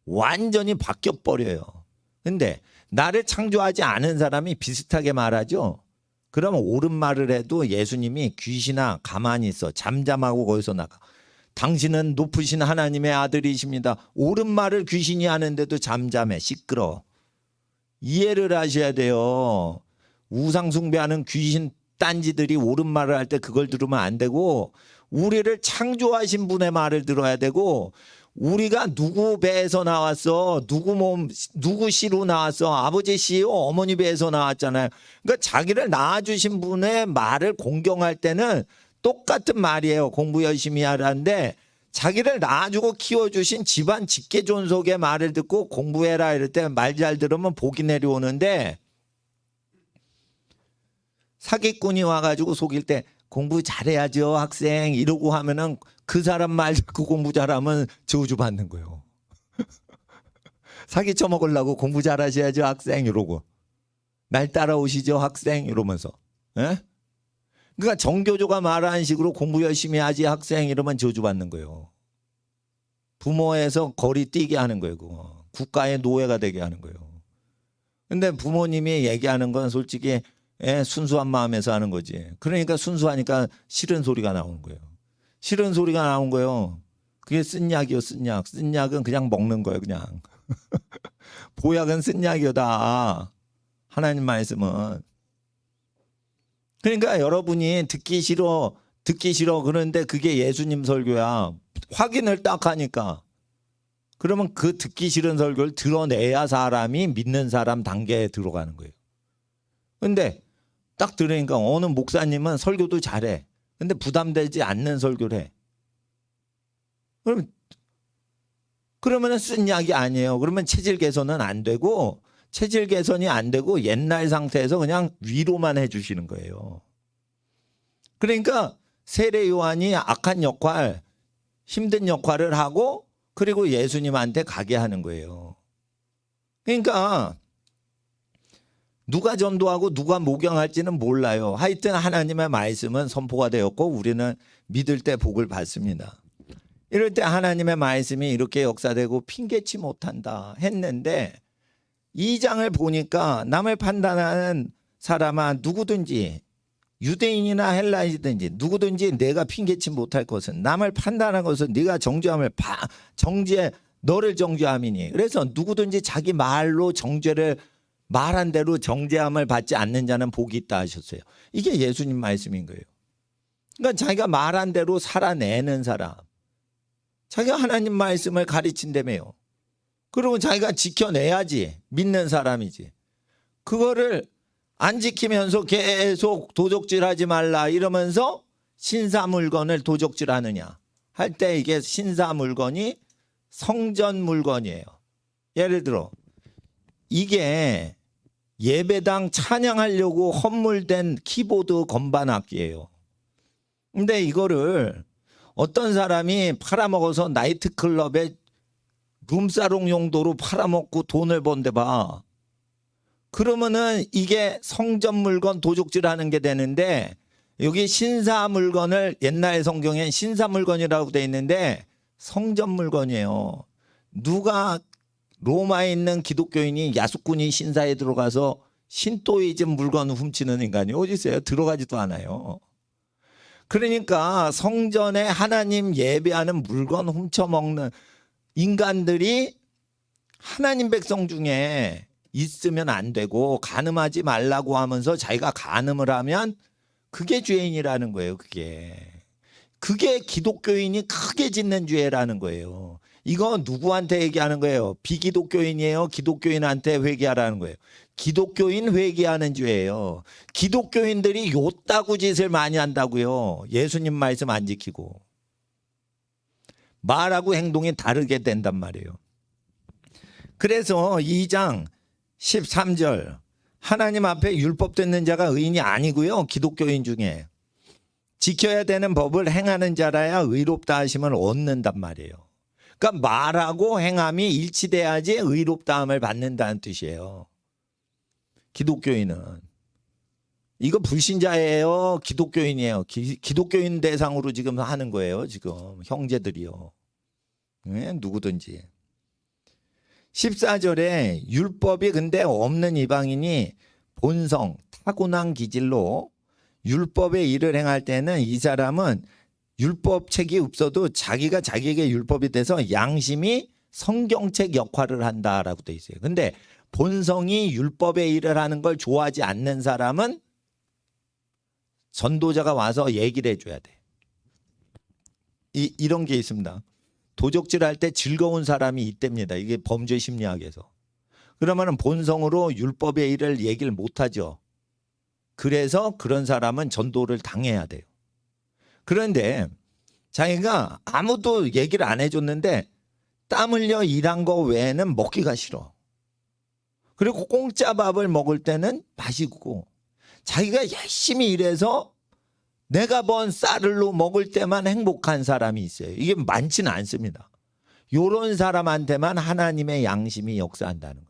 완전히 바뀌어버려요. 근데 나를 창조하지 않은 사람이 비슷하게 말하죠. 그러면 옳은 말을 해도 예수님이 귀신아 가만히 있어. 잠잠하고 거기서 나가. 당신은 높으신 하나님의 아들이십니다. 옳은 말을 귀신이 하는데도 잠잠해. 시끄러워. 이해를 하셔야 돼요. 우상 숭배하는 귀신 딴지들이 옳은 말을 할 때 그걸 들으면 안 되고 우리를 창조하신 분의 말을 들어야 되고 우리가 누구 배에서 나왔어? 누구 몸, 누구 씨로 나왔어? 아버지 씨요, 어머니 배에서 나왔잖아요. 그러니까 자기를 낳아주신 분의 말을 공경할 때는 똑같은 말이에요. 공부 열심히 하라는데 자기를 낳아주고 키워주신 집안 직계존속의 말을 듣고 공부해라 이럴 때 말 잘 들으면 복이 내려오는데 사기꾼이 와가지고 속일 때 공부 잘해야죠 학생 이러고 하면은 그 사람 말 듣고 공부 잘하면 저주 받는 거예요. 사기 쳐먹으려고 공부 잘하셔야죠 학생 이러고 날 따라오시죠 학생 이러면서. 에? 그러니까 정교조가 말하는 식으로 공부 열심히 하지 학생 이러면 저주 받는 거예요. 부모에서 거리 뛰게 하는 거예요. 그거. 국가의 노예가 되게 하는 거예요. 근데 부모님이 얘기하는 건 솔직히 순수한 마음에서 하는 거지. 그러니까 순수하니까 싫은 소리가 나오는 거예요. 싫은 소리가 나온 거예요. 그게 쓴 약이요, 쓴 약. 쓴 약은 그냥 먹는 거예요, 그냥. 보약은 쓴 약이요, 다. 하나님 말씀은. 그러니까 여러분이 듣기 싫어 그러는데 그게 예수님 설교야. 확인을 딱 하니까. 그러면 그 듣기 싫은 설교를 드러내야 사람이 믿는 사람 단계에 들어가는 거예요. 근데 딱 들으니까 어느 목사님은 설교도 잘해. 근데 부담되지 않는 설교를 해. 그러면 쓴 약이 아니에요. 그러면 체질 개선은 안 되고 체질 개선이 안 되고 옛날 상태에서 그냥 위로만 해주시는 거예요. 그러니까 세례 요한이 악한 역할, 힘든 역할을 하고 그리고 예수님한테 가게 하는 거예요. 그러니까 누가 전도하고 누가 목양할지는 몰라요. 하여튼 하나님의 말씀은 선포가 되었고 우리는 믿을 때 복을 받습니다. 이럴 때 하나님의 말씀이 이렇게 역사되고 핑계치 못한다 했는데 2장을 보니까 남을 판단하는 사람아 누구든지 유대인이나 헬라인이든지 누구든지 내가 핑계치 못할 것은 남을 판단한 것은 네가 정죄 너를 정죄함이니. 그래서 누구든지 자기 말로 정죄를 말한 대로 정죄함을 받지 않는 자는 복이 있다 하셨어요. 이게 예수님 말씀인 거예요. 그러니까 자기가 말한 대로 살아내는 사람. 자기가 하나님 말씀을 가르친다며요. 그리고 자기가 지켜내야지 믿는 사람이지. 그거를 안 지키면서 계속 도적질하지 말라 이러면서 신사물건을 도적질하느냐 할 때 이게 신사물건이 성전 물건이에요. 예를 들어 이게 예배당 찬양하려고 헌물된 키보드 건반 악기예요. 근데 이거를 어떤 사람이 팔아먹어서 나이트클럽에 룸사롱 용도로 팔아먹고 돈을 번데 봐. 그러면은 이게 성전 물건 도둑질하는 게 되는데 여기 신사 물건을 옛날 성경엔 신사 물건이라고 돼 있는데 성전 물건이에요. 누가 로마에 있는 기독교인이 야수꾼이 신사에 들어가서 신토이즘 물건 훔치는 인간이 어디 있어요? 들어가지도 않아요. 그러니까 성전에 하나님 예배하는 물건 훔쳐먹는 인간들이 하나님 백성 중에 있으면 안 되고 간음하지 말라고 하면서 자기가 간음을 하면 그게 죄인이라는 거예요. 그게 기독교인이 크게 짓는 죄라는 거예요. 이거 누구한테 얘기하는 거예요? 비기독교인이에요? 기독교인한테 회개하라는 거예요. 기독교인 회개하는 죄예요. 기독교인들이 요따구 짓을 많이 한다고요. 예수님 말씀 안 지키고. 말하고 행동이 다르게 된단 말이에요. 그래서 2장 13절 하나님 앞에 율법 듣는 자가 의인이 아니고요. 기독교인 중에 지켜야 되는 법을 행하는 자라야 의롭다 하심을 얻는단 말이에요. 그러니까 말하고 행함이 일치돼야지 의롭다함을 받는다는 뜻이에요. 기독교인은. 이거 불신자예요? 기독교인이에요? 기독교인 대상으로 지금 하는 거예요. 지금 형제들이요. 네? 누구든지. 14절에 율법이 근데 없는 이방인이 본성, 타고난 기질로 율법의 일을 행할 때는 이 사람은 율법책이 없어도 자기가 자기에게 율법이 돼서 양심이 성경책 역할을 한다라고 돼 있어요. 근데 본성이 율법의 일을 하는 걸 좋아하지 않는 사람은 전도자가 와서 얘기를 해줘야 돼. 이런 게 있습니다. 도적질 할 때 즐거운 사람이 있답니다. 이게 범죄 심리학에서. 그러면 본성으로 율법의 일을 얘기를 못하죠. 그래서 그런 사람은 전도를 당해야 돼요. 그런데 자기가 아무도 얘기를 안 해줬는데 땀 흘려 일한 거 외에는 먹기가 싫어. 그리고 공짜 밥을 먹을 때는 맛있고 자기가 열심히 일해서 내가 번 쌀을로 먹을 때만 행복한 사람이 있어요. 이게 많지는 않습니다. 이런 사람한테만 하나님의 양심이 역사한다는 거예요.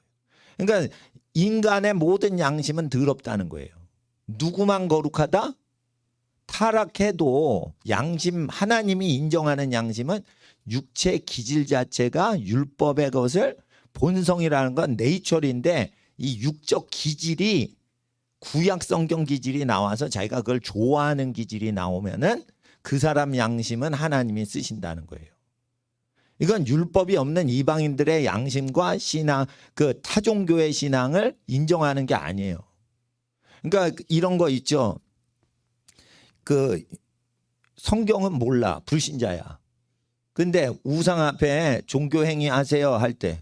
그러니까 인간의 모든 양심은 더럽다는 거예요. 누구만 거룩하다? 타락해도 양심, 하나님이 인정하는 양심은 육체 기질 자체가 율법의 것을 본성이라는 건 네이처인데 이 육적 기질이 구약 성경 기질이 나와서 자기가 그걸 좋아하는 기질이 나오면은 그 사람 양심은 하나님이 쓰신다는 거예요. 이건 율법이 없는 이방인들의 양심과 신앙, 그 타종교의 신앙을 인정하는 게 아니에요. 그러니까 이런 거 있죠. 그 성경은 몰라. 불신자야. 근데 우상 앞에 종교 행위 하세요 할 때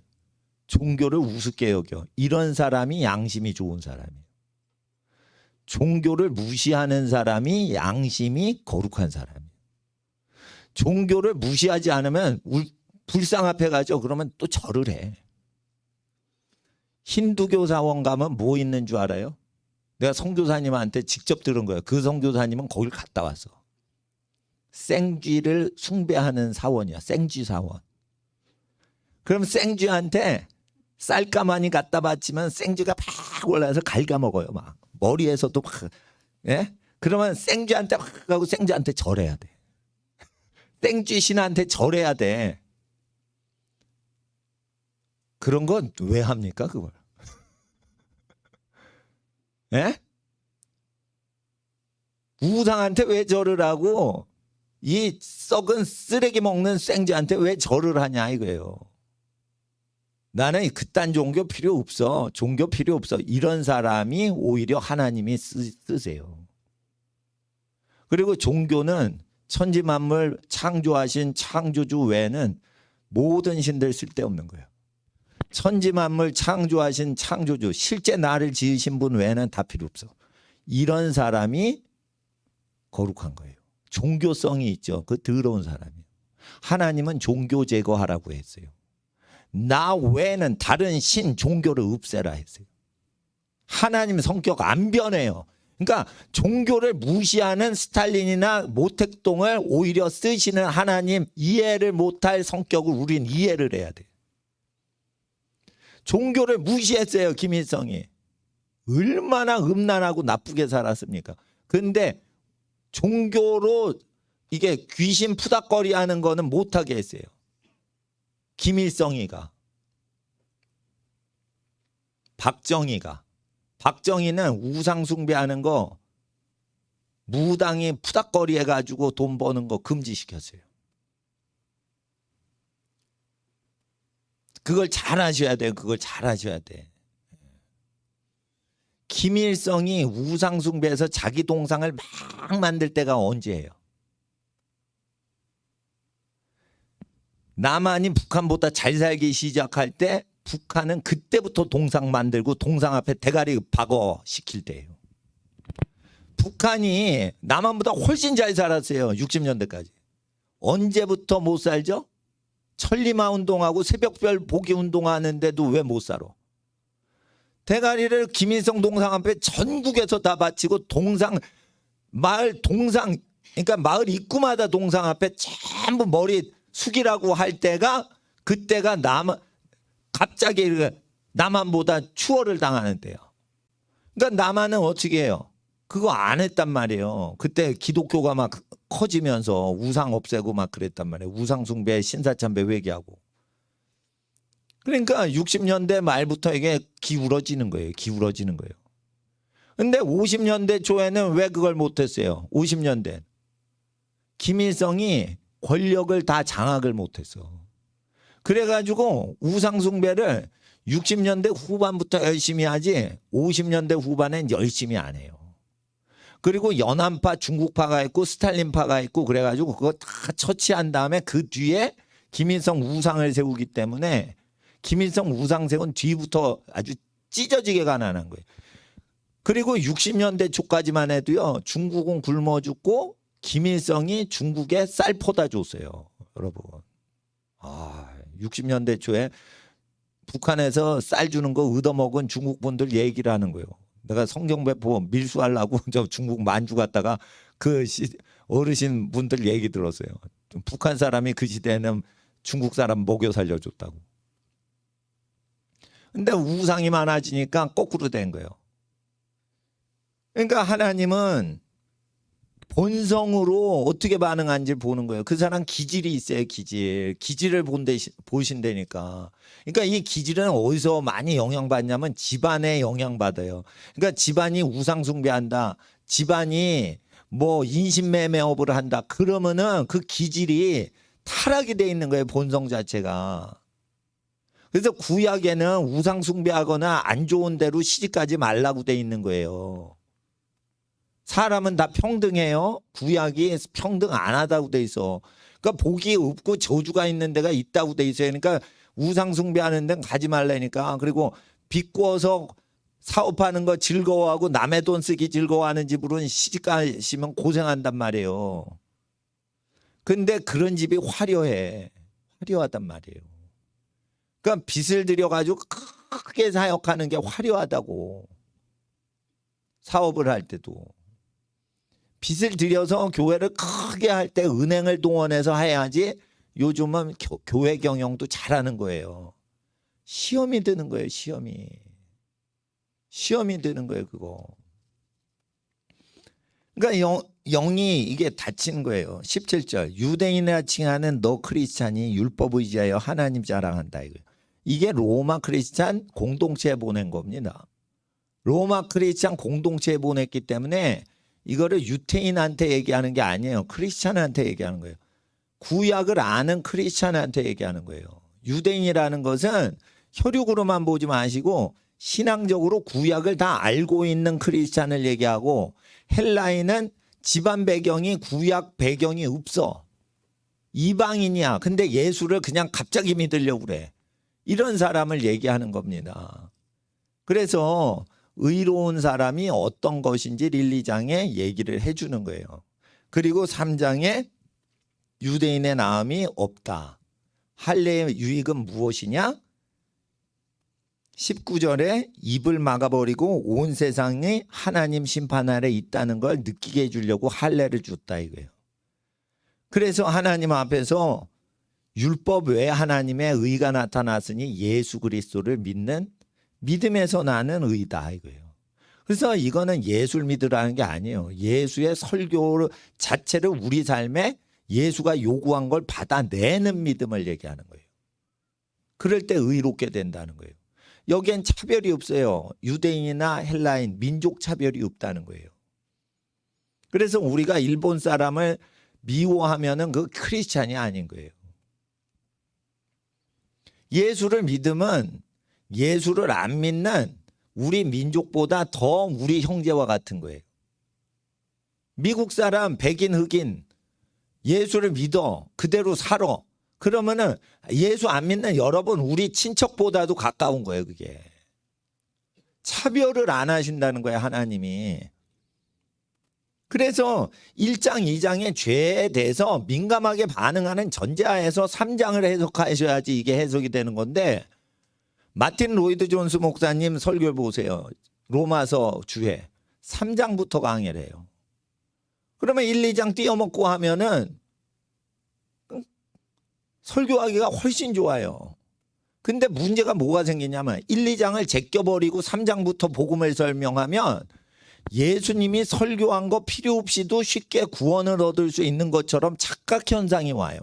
종교를 우습게 여겨. 이런 사람이 양심이 좋은 사람이에요. 종교를 무시하는 사람이 양심이 거룩한 사람이에요. 종교를 무시하지 않으면 불상 앞에 가죠. 그러면 또 절을 해. 힌두교 사원 가면 뭐 있는 줄 알아요? 내가 선교사님한테 직접 들은 거예요. 그 선교사님은 거길 갔다 왔어. 생쥐를 숭배하는 사원이야. 생쥐 사원. 그럼 생쥐한테 쌀가마니 갖다 바치면 생쥐가 팍 올라서 갉아먹어요. 막 머리에서도 막. 예? 그러면 생쥐한테 막 가고 생쥐한테 절해야 돼. 생쥐 신한테 절해야 돼. 그런 건 왜 합니까 그걸? 예? 우상한테 왜 절을 하고 이 썩은 쓰레기 먹는 생쥐한테 왜 절을 하냐 이거예요. 나는 그딴 종교 필요 없어. 종교 필요 없어. 이런 사람이 오히려 하나님이 쓰세요. 그리고 종교는 천지만물 창조하신 창조주 외에는 모든 신들 쓸데없는 거예요. 천지만물 창조하신 창조주, 실제 나를 지으신 분 외에는 다 필요 없어. 이런 사람이 거룩한 거예요. 종교성이 있죠. 그 더러운 사람이에요. 하나님은 종교 제거하라고 했어요. 나 외에는 다른 신 종교를 없애라 했어요. 하나님 성격 안 변해요. 그러니까 종교를 무시하는 스탈린이나 모택동을 오히려 쓰시는 하나님 이해를 못할 성격을 우리는 이해를 해야 돼요. 종교를 무시했어요. 김일성이. 얼마나 음란하고 나쁘게 살았습니까? 그런데 종교로 이게 귀신 푸닥거리 하는 거는 못하게 했어요. 김일성이가. 박정희는 우상 숭배하는 거 무당이 푸닥거리 해가지고 돈 버는 거 금지시켰어요. 그걸 잘 하셔야 돼요. 그걸 잘 하셔야 돼. 김일성이 우상숭배해서 자기 동상을 막 만들 때가 언제예요? 남한이 북한보다 잘 살기 시작할 때 북한은 그때부터 동상 만들고 동상 앞에 대가리 박어 시킬 때예요. 북한이 남한보다 훨씬 잘 살았어요. 60년대까지. 언제부터 못 살죠? 천리마 운동하고 새벽별 보기 운동하는데도 왜 못 살아? 대가리를 김일성 동상 앞에 전국에서 다 바치고 동상 마을 동상 그러니까 마을 입구마다 동상 앞에 전부 머리 숙이라고 할 때가 그때가 갑자기 남한보다 추월을 당하는 때요. 그러니까 남한은 어떻게 해요? 그거 안 했단 말이에요. 그때 기독교가 막 커지면서 우상 없애고 막 그랬단 말이에요. 우상 숭배, 신사참배 회개하고. 그러니까 60년대 말부터 이게 기울어지는 거예요. 기울어지는 거예요. 근데 50년대 초에는 왜 그걸 못했어요? 50년대 김일성이 권력을 다 장악을 못했어. 그래가지고 우상숭배를 60년대 후반부터 열심히 하지 50년대 후반엔 열심히 안 해요. 그리고 연안파 중국파가 있고 스탈린파가 있고 그래가지고 그거 다 처치한 다음에 그 뒤에 김일성 우상을 세우기 때문에 김일성 우상 세운 뒤부터 아주 찢어지게 가난한 거예요. 그리고 60년대 초까지만 해도요. 중국은 굶어 죽고 김일성이 중국에 쌀 퍼다 줬어요. 여러분. 60년대 초에 북한에서 쌀 주는 거 얻어먹은 중국 분들 얘기를 하는 거예요. 내가 성경배포 밀수하려고 저 중국 만주 갔다가 그 어르신 분들 얘기 들었어요. 북한 사람이 그 시대에는 중국 사람 먹여 살려줬다고. 근데 우상이 많아지니까 거꾸로 된 거예요. 그러니까 하나님은 본성으로 어떻게 반응하는지 보는 거예요. 그 사람 기질이 있어요. 기질을 보신다니까. 그러니까 이 기질은 어디서 많이 영향받냐면 집안에 영향받아요. 그러니까 집안이 우상숭배한다. 집안이 뭐 인신매매업을 한다. 그러면은 그 기질이 타락이 돼 있는 거예요. 본성 자체가. 그래서 구약에는 우상숭배하거나 안 좋은 대로 시집가지 말라고 돼 있는 거예요. 사람은 다 평등해요. 구약이 평등 안 하다고 돼 있어. 그러니까 복이 없고 저주가 있는 데가 있다고 돼 있어요. 그러니까 우상 숭배하는 데는 가지 말라니까. 그리고 비꼬어서 사업하는 거 즐거워하고 남의 돈 쓰기 즐거워하는 집으로는 시집 가시면 고생한단 말이에요. 근데 그런 집이 화려해. 화려하단 말이에요. 그러니까 빚을 들여가지고 크게 사역하는 게 화려하다고. 사업을 할 때도. 빚을 들여서 교회를 크게 할 때 은행을 동원해서 해야지 요즘은 교회 경영도 잘하는 거예요. 시험이 드는 거예요. 시험이 드는 거예요. 그거. 그러니까 영이 이게 닫히는 거예요. 17절 유대인이라 칭하는 너 크리스찬이 율법 의지하여 하나님 자랑한다. 이게 로마 크리스찬 공동체에 보낸 겁니다. 로마 크리스찬 공동체에 보냈기 때문에 이거를 유태인한테 얘기하는 게 아니에요. 크리스찬한테 얘기하는 거예요. 구약을 아는 크리스찬한테 얘기하는 거예요. 유대인이라는 것은 혈육으로만 보지 마시고 신앙적으로 구약을 다 알고 있는 크리스찬을 얘기하고 헬라인은 집안 배경이 구약 배경이 없어. 이방인이야. 근데 예수를 그냥 갑자기 믿으려고 그래. 이런 사람을 얘기하는 겁니다. 그래서 의로운 사람이 어떤 것인지 1, 2장에 얘기를 해주는 거예요. 그리고 3장에 유대인의 나음이 없다. 할례의 유익은 무엇이냐? 19절에 입을 막아버리고 온 세상이 하나님 심판 아래 있다는 걸 느끼게 해주려고 할례를 줬다 이거예요. 그래서 하나님 앞에서 율법 외에 하나님의 의가 나타났으니 예수 그리스도를 믿는 믿음에서 나는 의다 이거예요. 그래서 이거는 예수를 믿으라는 게 아니에요. 예수의 설교 자체를 우리 삶에 예수가 요구한 걸 받아내는 믿음을 얘기하는 거예요. 그럴 때 의롭게 된다는 거예요. 여기엔 차별이 없어요. 유대인이나 헬라인, 민족 차별이 없다는 거예요. 그래서 우리가 일본 사람을 미워하면은 그 크리스찬이 아닌 거예요. 예수를 믿으면 예수를 안 믿는 우리 민족보다 더 우리 형제와 같은 거예요. 미국 사람, 백인, 흑인 예수를 믿어. 그대로 살아. 그러면은 예수 안 믿는 여러분 우리 친척보다도 가까운 거예요. 그게. 차별을 안 하신다는 거예요. 하나님이. 그래서 1장 2장의 죄에 대해서 민감하게 반응하는 전제하에서 3장을 해석하셔야지 이게 해석이 되는 건데, 마틴 로이드 존스 목사님 설교 보세요. 로마서 주에 3장부터 강의를 해요. 그러면 1, 2장 띄어먹고 하면은 설교하기가 훨씬 좋아요. 근데 문제가 뭐가 생기냐면 1, 2장을 제껴버리고 3장부터 복음을 설명하면 예수님이 설교한 거 필요 없이도 쉽게 구원을 얻을 수 있는 것처럼 착각 현상이 와요.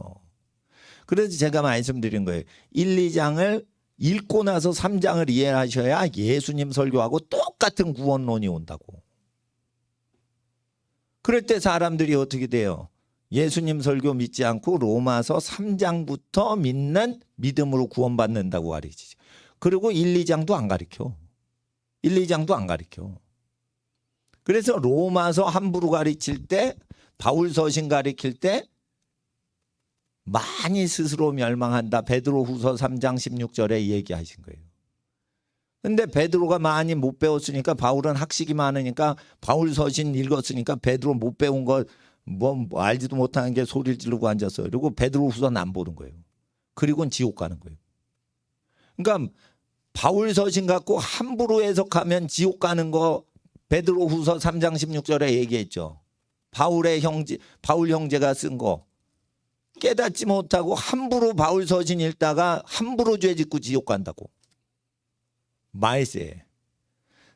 그래서 제가 말씀드린 거예요. 1, 2장을 읽고 나서 3장을 이해하셔야 예수님 설교하고 똑같은 구원론이 온다고. 그럴 때 사람들이 어떻게 돼요? 예수님 설교 믿지 않고 로마서 3장부터 믿는 믿음으로 구원받는다고 가르치지. 그리고 1, 2장도 안 가르쳐. 1, 2장도 안 가르쳐. 그래서 로마서 함부로 가르칠 때, 바울 서신 가르칠 때 많이 스스로 멸망한다. 베드로 후서 3장 16절에 얘기하신 거예요. 근데 베드로가 많이 못 배웠으니까, 바울은 학식이 많으니까 바울 서신 읽었으니까 베드로 못 배운 거 뭐 알지도 못하는 게 소리를 지르고 앉았어요. 그리고 베드로 후서는 안 보는 거예요. 그리고는 지옥 가는 거예요. 그러니까 바울 서신 갖고 함부로 해석하면 지옥 가는 거 베드로 후서 3장 16절에 얘기했죠. 바울 형제가 쓴 거 깨닫지 못하고 함부로 바울 서신 읽다가 함부로 죄 짓고 지옥 간다고. 말세.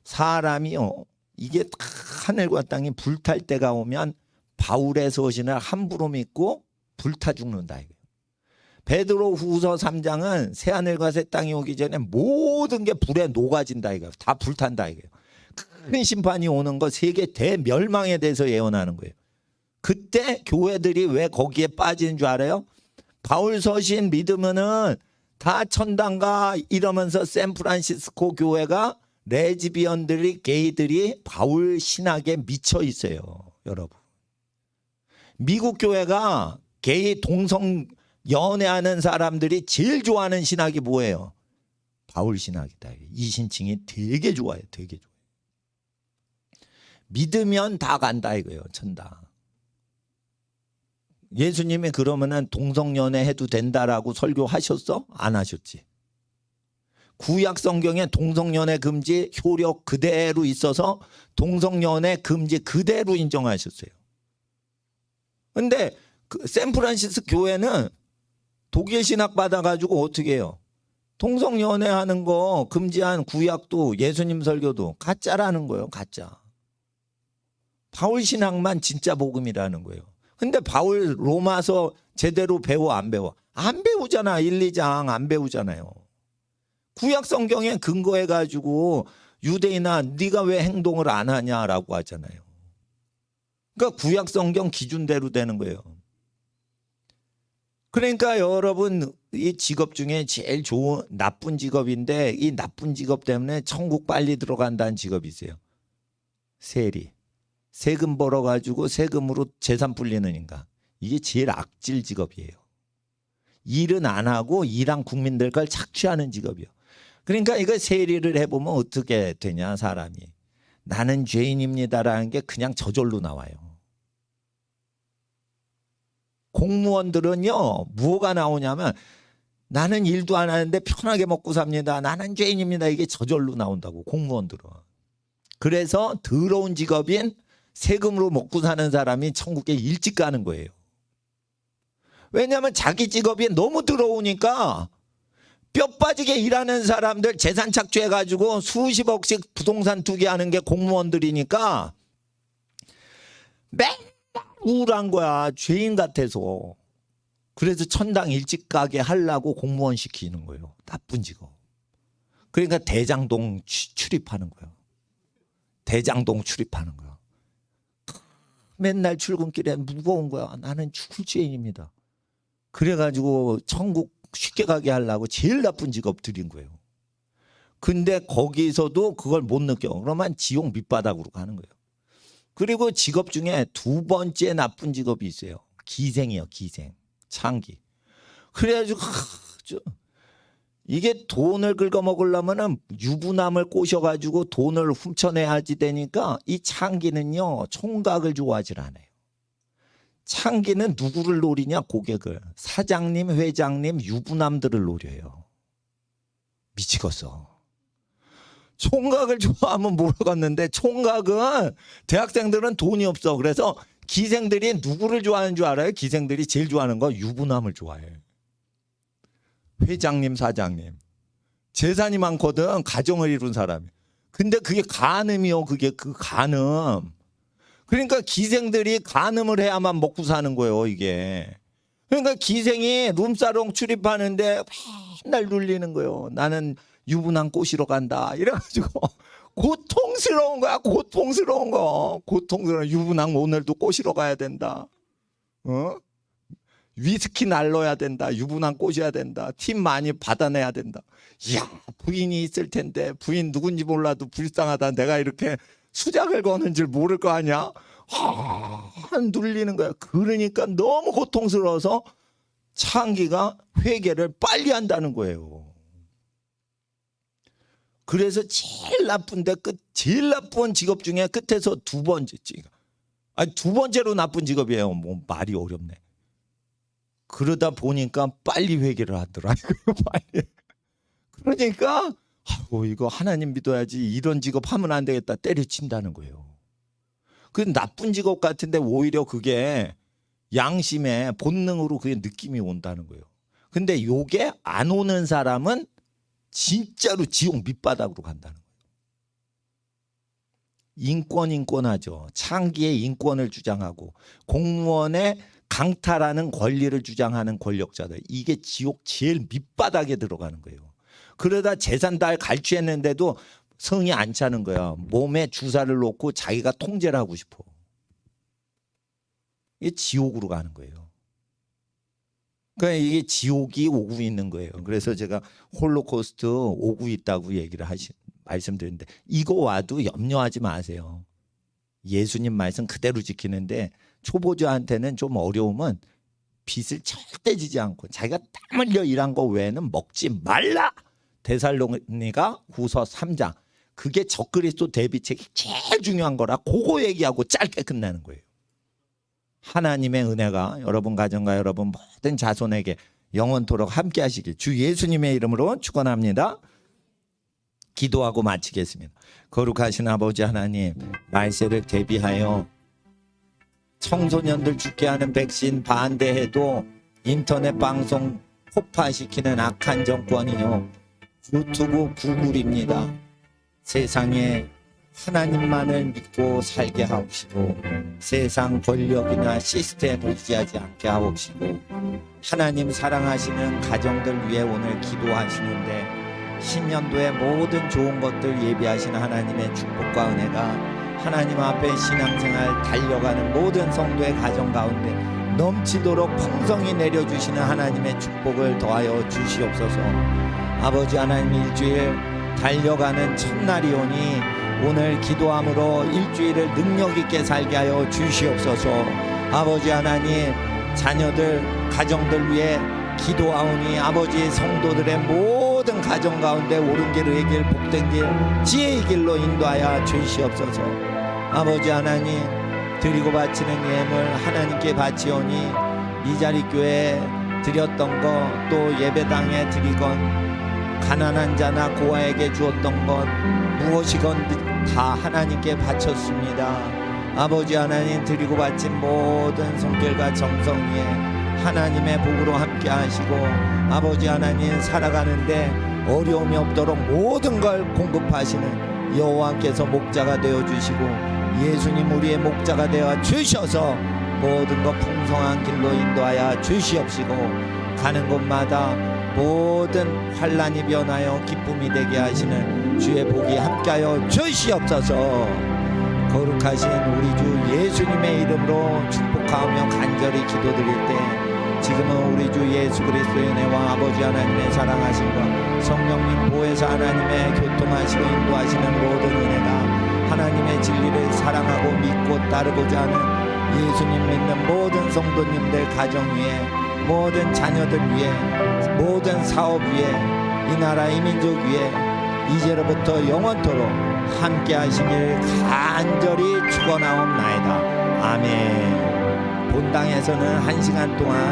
사람이요, 이게 하늘과 땅이 불탈 때가 오면 바울의 서신을 함부로 믿고 불타 죽는다. 베드로 후서 3장은 새하늘과 새 땅이 오기 전에 모든 게 불에 녹아진다. 이거 다 불탄다. 이거 큰 심판이 오는 거, 세계 대멸망에 대해서 예언하는 거예요. 그때 교회들이 왜 거기에 빠지는 줄 알아요? 바울 서신 믿으면은 다 천당가 이러면서 샌프란시스코 교회가 레즈비언들이, 게이들이 바울 신학에 미쳐 있어요. 여러분, 미국 교회가 게이 동성 연애하는 사람들이 제일 좋아하는 신학이 뭐예요? 바울 신학이다. 이신칭이 되게 좋아요. 되게 좋아요. 믿으면 다 간다 이거예요. 천당. 예수님이 그러면은 동성연애 해도 된다라고 설교하셨어? 안 하셨지. 구약 성경에 동성연애 금지 효력 그대로 있어서 동성연애 금지 그대로 인정하셨어요. 근데 그 샌프란시스코 교회는 독일 신학 받아가지고 어떻게 해요? 동성연애하는 거 금지한 구약도 예수님 설교도 가짜라는 거예요. 가짜. 바울 신학만 진짜 복음이라는 거예요. 근데 바울 로마서 제대로 배워 안 배워? 안 배우잖아. 1, 2장 안 배우잖아요. 구약 성경에 근거해 가지고 유대인아 네가 왜 행동을 안 하냐라고 하잖아요. 그러니까 구약 성경 기준대로 되는 거예요. 그러니까 여러분, 이 직업 중에 제일 좋은 나쁜 직업인데, 이 나쁜 직업 때문에 천국 빨리 들어간다는 직업이 있어요. 세리. 세금 벌어가지고 세금으로 재산 불리는 인간. 이게 제일 악질 직업이에요. 일은 안 하고 일한 국민들 걸 착취하는 직업이에요. 그러니까 이거 세리를 해보면 어떻게 되냐, 사람이. 나는 죄인입니다라는 게 그냥 저절로 나와요. 공무원들은요, 뭐가 나오냐면 나는 일도 안 하는데 편하게 먹고 삽니다. 나는 죄인입니다. 이게 저절로 나온다고, 공무원들은. 그래서 더러운 직업인 세금으로 먹고 사는 사람이 천국에 일찍 가는 거예요. 왜냐하면 자기 직업이 너무 더러우니까 뼈 빠지게 일하는 사람들 재산 착취해가지고 수십억씩 부동산 투기하는 게 공무원들이니까 맨날 우울한 거야. 죄인 같아서. 그래서 천당 일찍 가게 하려고 공무원 시키는 거예요. 나쁜 직업. 그러니까 대장동 출입하는 거예요. 대장동 출입하는 거야. 맨날 출근길에 무거운 거야. 나는 죽을 죄인입니다. 그래가지고 천국 쉽게 가게 하려고 제일 나쁜 직업 들인 거예요. 근데 거기서도 그걸 못 느껴. 그러면 지옥 밑바닥으로 가는 거예요. 그리고 직업 중에 두 번째 나쁜 직업이 있어요. 기생이요, 기생. 창기. 그래가지고 이게 돈을 긁어먹으려면은 유부남을 꼬셔가지고 돈을 훔쳐내야지 되니까 이 창기는요 총각을 좋아하질 않아요. 창기는 누구를 노리냐? 고객을. 사장님, 회장님, 유부남들을 노려요. 미치겠어. 총각을 좋아하면 모르겠는데 총각은 대학생들은 돈이 없어. 그래서 기생들이 누구를 좋아하는 줄 알아요? 기생들이 제일 좋아하는 거 유부남을 좋아해. 회장님, 사장님. 재산이 많거든. 가정을 이룬 사람이. 근데 그게 간음이요. 그게 그 간음. 그러니까 기생들이 간음을 해야만 먹고 사는 거예요. 이게. 그러니까 기생이 룸사롱 출입하는데 맨날 눌리는 거예요. 나는 유부남 꼬시러 간다. 이래가지고 고통스러운 거야. 고통스러운 거. 고통스러운 유부남 오늘도 꼬시러 가야 된다. 위스키 날러야 된다. 유부남 꼬셔야 된다. 팁 많이 받아내야 된다. 이야, 부인이 있을 텐데 부인 누군지 몰라도 불쌍하다. 내가 이렇게 수작을 거는 줄 모를 거 아니야. 눌리는 거야. 그러니까 너무 고통스러워서 창기가 회개를 빨리 한다는 거예요. 그래서 제일 나쁜데 제일 나쁜 직업 중에 끝에서 두 번째 직업. 아니 두 번째로 나쁜 직업이에요. 뭐 말이 어렵네. 그러다 보니까 빨리 회개를 하더라고요. 빨리. 그러니까 이거 하나님 믿어야지. 이런 직업 하면 안 되겠다. 때려친다는 거예요. 그 나쁜 직업 같은데 오히려 그게 양심에 본능으로 그게 느낌이 온다는 거예요. 근데 요게 안 오는 사람은 진짜로 지옥 밑바닥으로 간다는 거예요. 인권하죠. 창기의 인권을 주장하고 공무원의 강탈하는 권리를 주장하는 권력자들. 이게 지옥 제일 밑바닥에 들어가는 거예요. 그러다 재산 다 갈취했는데도 성이 안 차는 거야. 몸에 주사를 놓고 자기가 통제를 하고 싶어. 이게 지옥으로 가는 거예요. 그러니까 이게 지옥이 오고 있는 거예요. 그래서 제가 홀로코스트 오고 있다고 말씀드렸는데 이거 와도 염려하지 마세요. 예수님 말씀 그대로 지키는데 초보자한테는 좀 어려우면 빚을 절대 지지 않고 자기가 땀 흘려 일한 거 외에는 먹지 말라. 데살로니가 후서 3장. 그게 적그리스도 대비책이 제일 중요한 거라 그거 얘기하고 짧게 끝나는 거예요. 하나님의 은혜가 여러분 가정과 여러분 모든 자손에게 영원토록 함께 하시길 주 예수님의 이름으로 축원합니다. 기도하고 마치겠습니다. 거룩하신 아버지 하나님, 말세를 대비하여 청소년들 죽게 하는 백신 반대해도 인터넷 방송 폭파시키는 악한 정권이요 유튜브 구글입니다. 세상에 하나님만을 믿고 살게 하옵시고 세상 권력이나 시스템을 의지하지 않게 하옵시고 하나님 사랑하시는 가정들 위해 오늘 기도하시는데 신년도에 모든 좋은 것들 예비하시는 하나님의 축복과 은혜가 하나님 앞에 신앙생활 달려가는 모든 성도의 가정 가운데 넘치도록 풍성히 내려주시는 하나님의 축복을 더하여 주시옵소서. 아버지 하나님 일주일 달려가는 첫날이오니 오늘 기도함으로 일주일을 능력 있게 살게 하여 주시옵소서. 아버지 하나님 자녀들 가정들 위해 기도하오니 아버지 성도들의 모든 가정 가운데 옳은 길의 길 복된 길 지혜의 길로 인도하여 주시옵소서. 아버지 하나님 드리고 바치는 예물 하나님께 바치오니 미자리 교회에 드렸던 것 또 예배당에 드리건 가난한 자나 고아에게 주었던 것 무엇이건 다 하나님께 바쳤습니다. 아버지 하나님 드리고 바친 모든 손길과 정성 위에 하나님의 복으로 함께 하시고 아버지 하나님 살아가는데 어려움이 없도록 모든 걸 공급하시는 여호와께서 목자가 되어주시고 예수님 우리의 목자가 되어 주셔서 모든 것 풍성한 길로 인도하여 주시옵시고 가는 곳마다 모든 환난이 변하여 기쁨이 되게 하시는 주의 복이 함께하여 주시옵소서. 거룩하신 우리 주 예수님의 이름으로 축복하며 간절히 기도드릴 때 지금은 우리 주 예수 그리스도의 은혜와 아버지 하나님의 사랑하심과 성령님 보혜사 하나님의 교통하시고 인도하시는 모든 은혜가 하나님의 진리를 사랑하고 믿고 따르고자 하는 예수님 믿는 모든 성도님들 가정 위에, 모든 자녀들 위에, 모든 사업 위에, 이 나라 이 민족 위에 이제로부터 영원토록 함께 하시길 간절히 축원하옵나이다. 아멘. 본당에서는 1시간 동안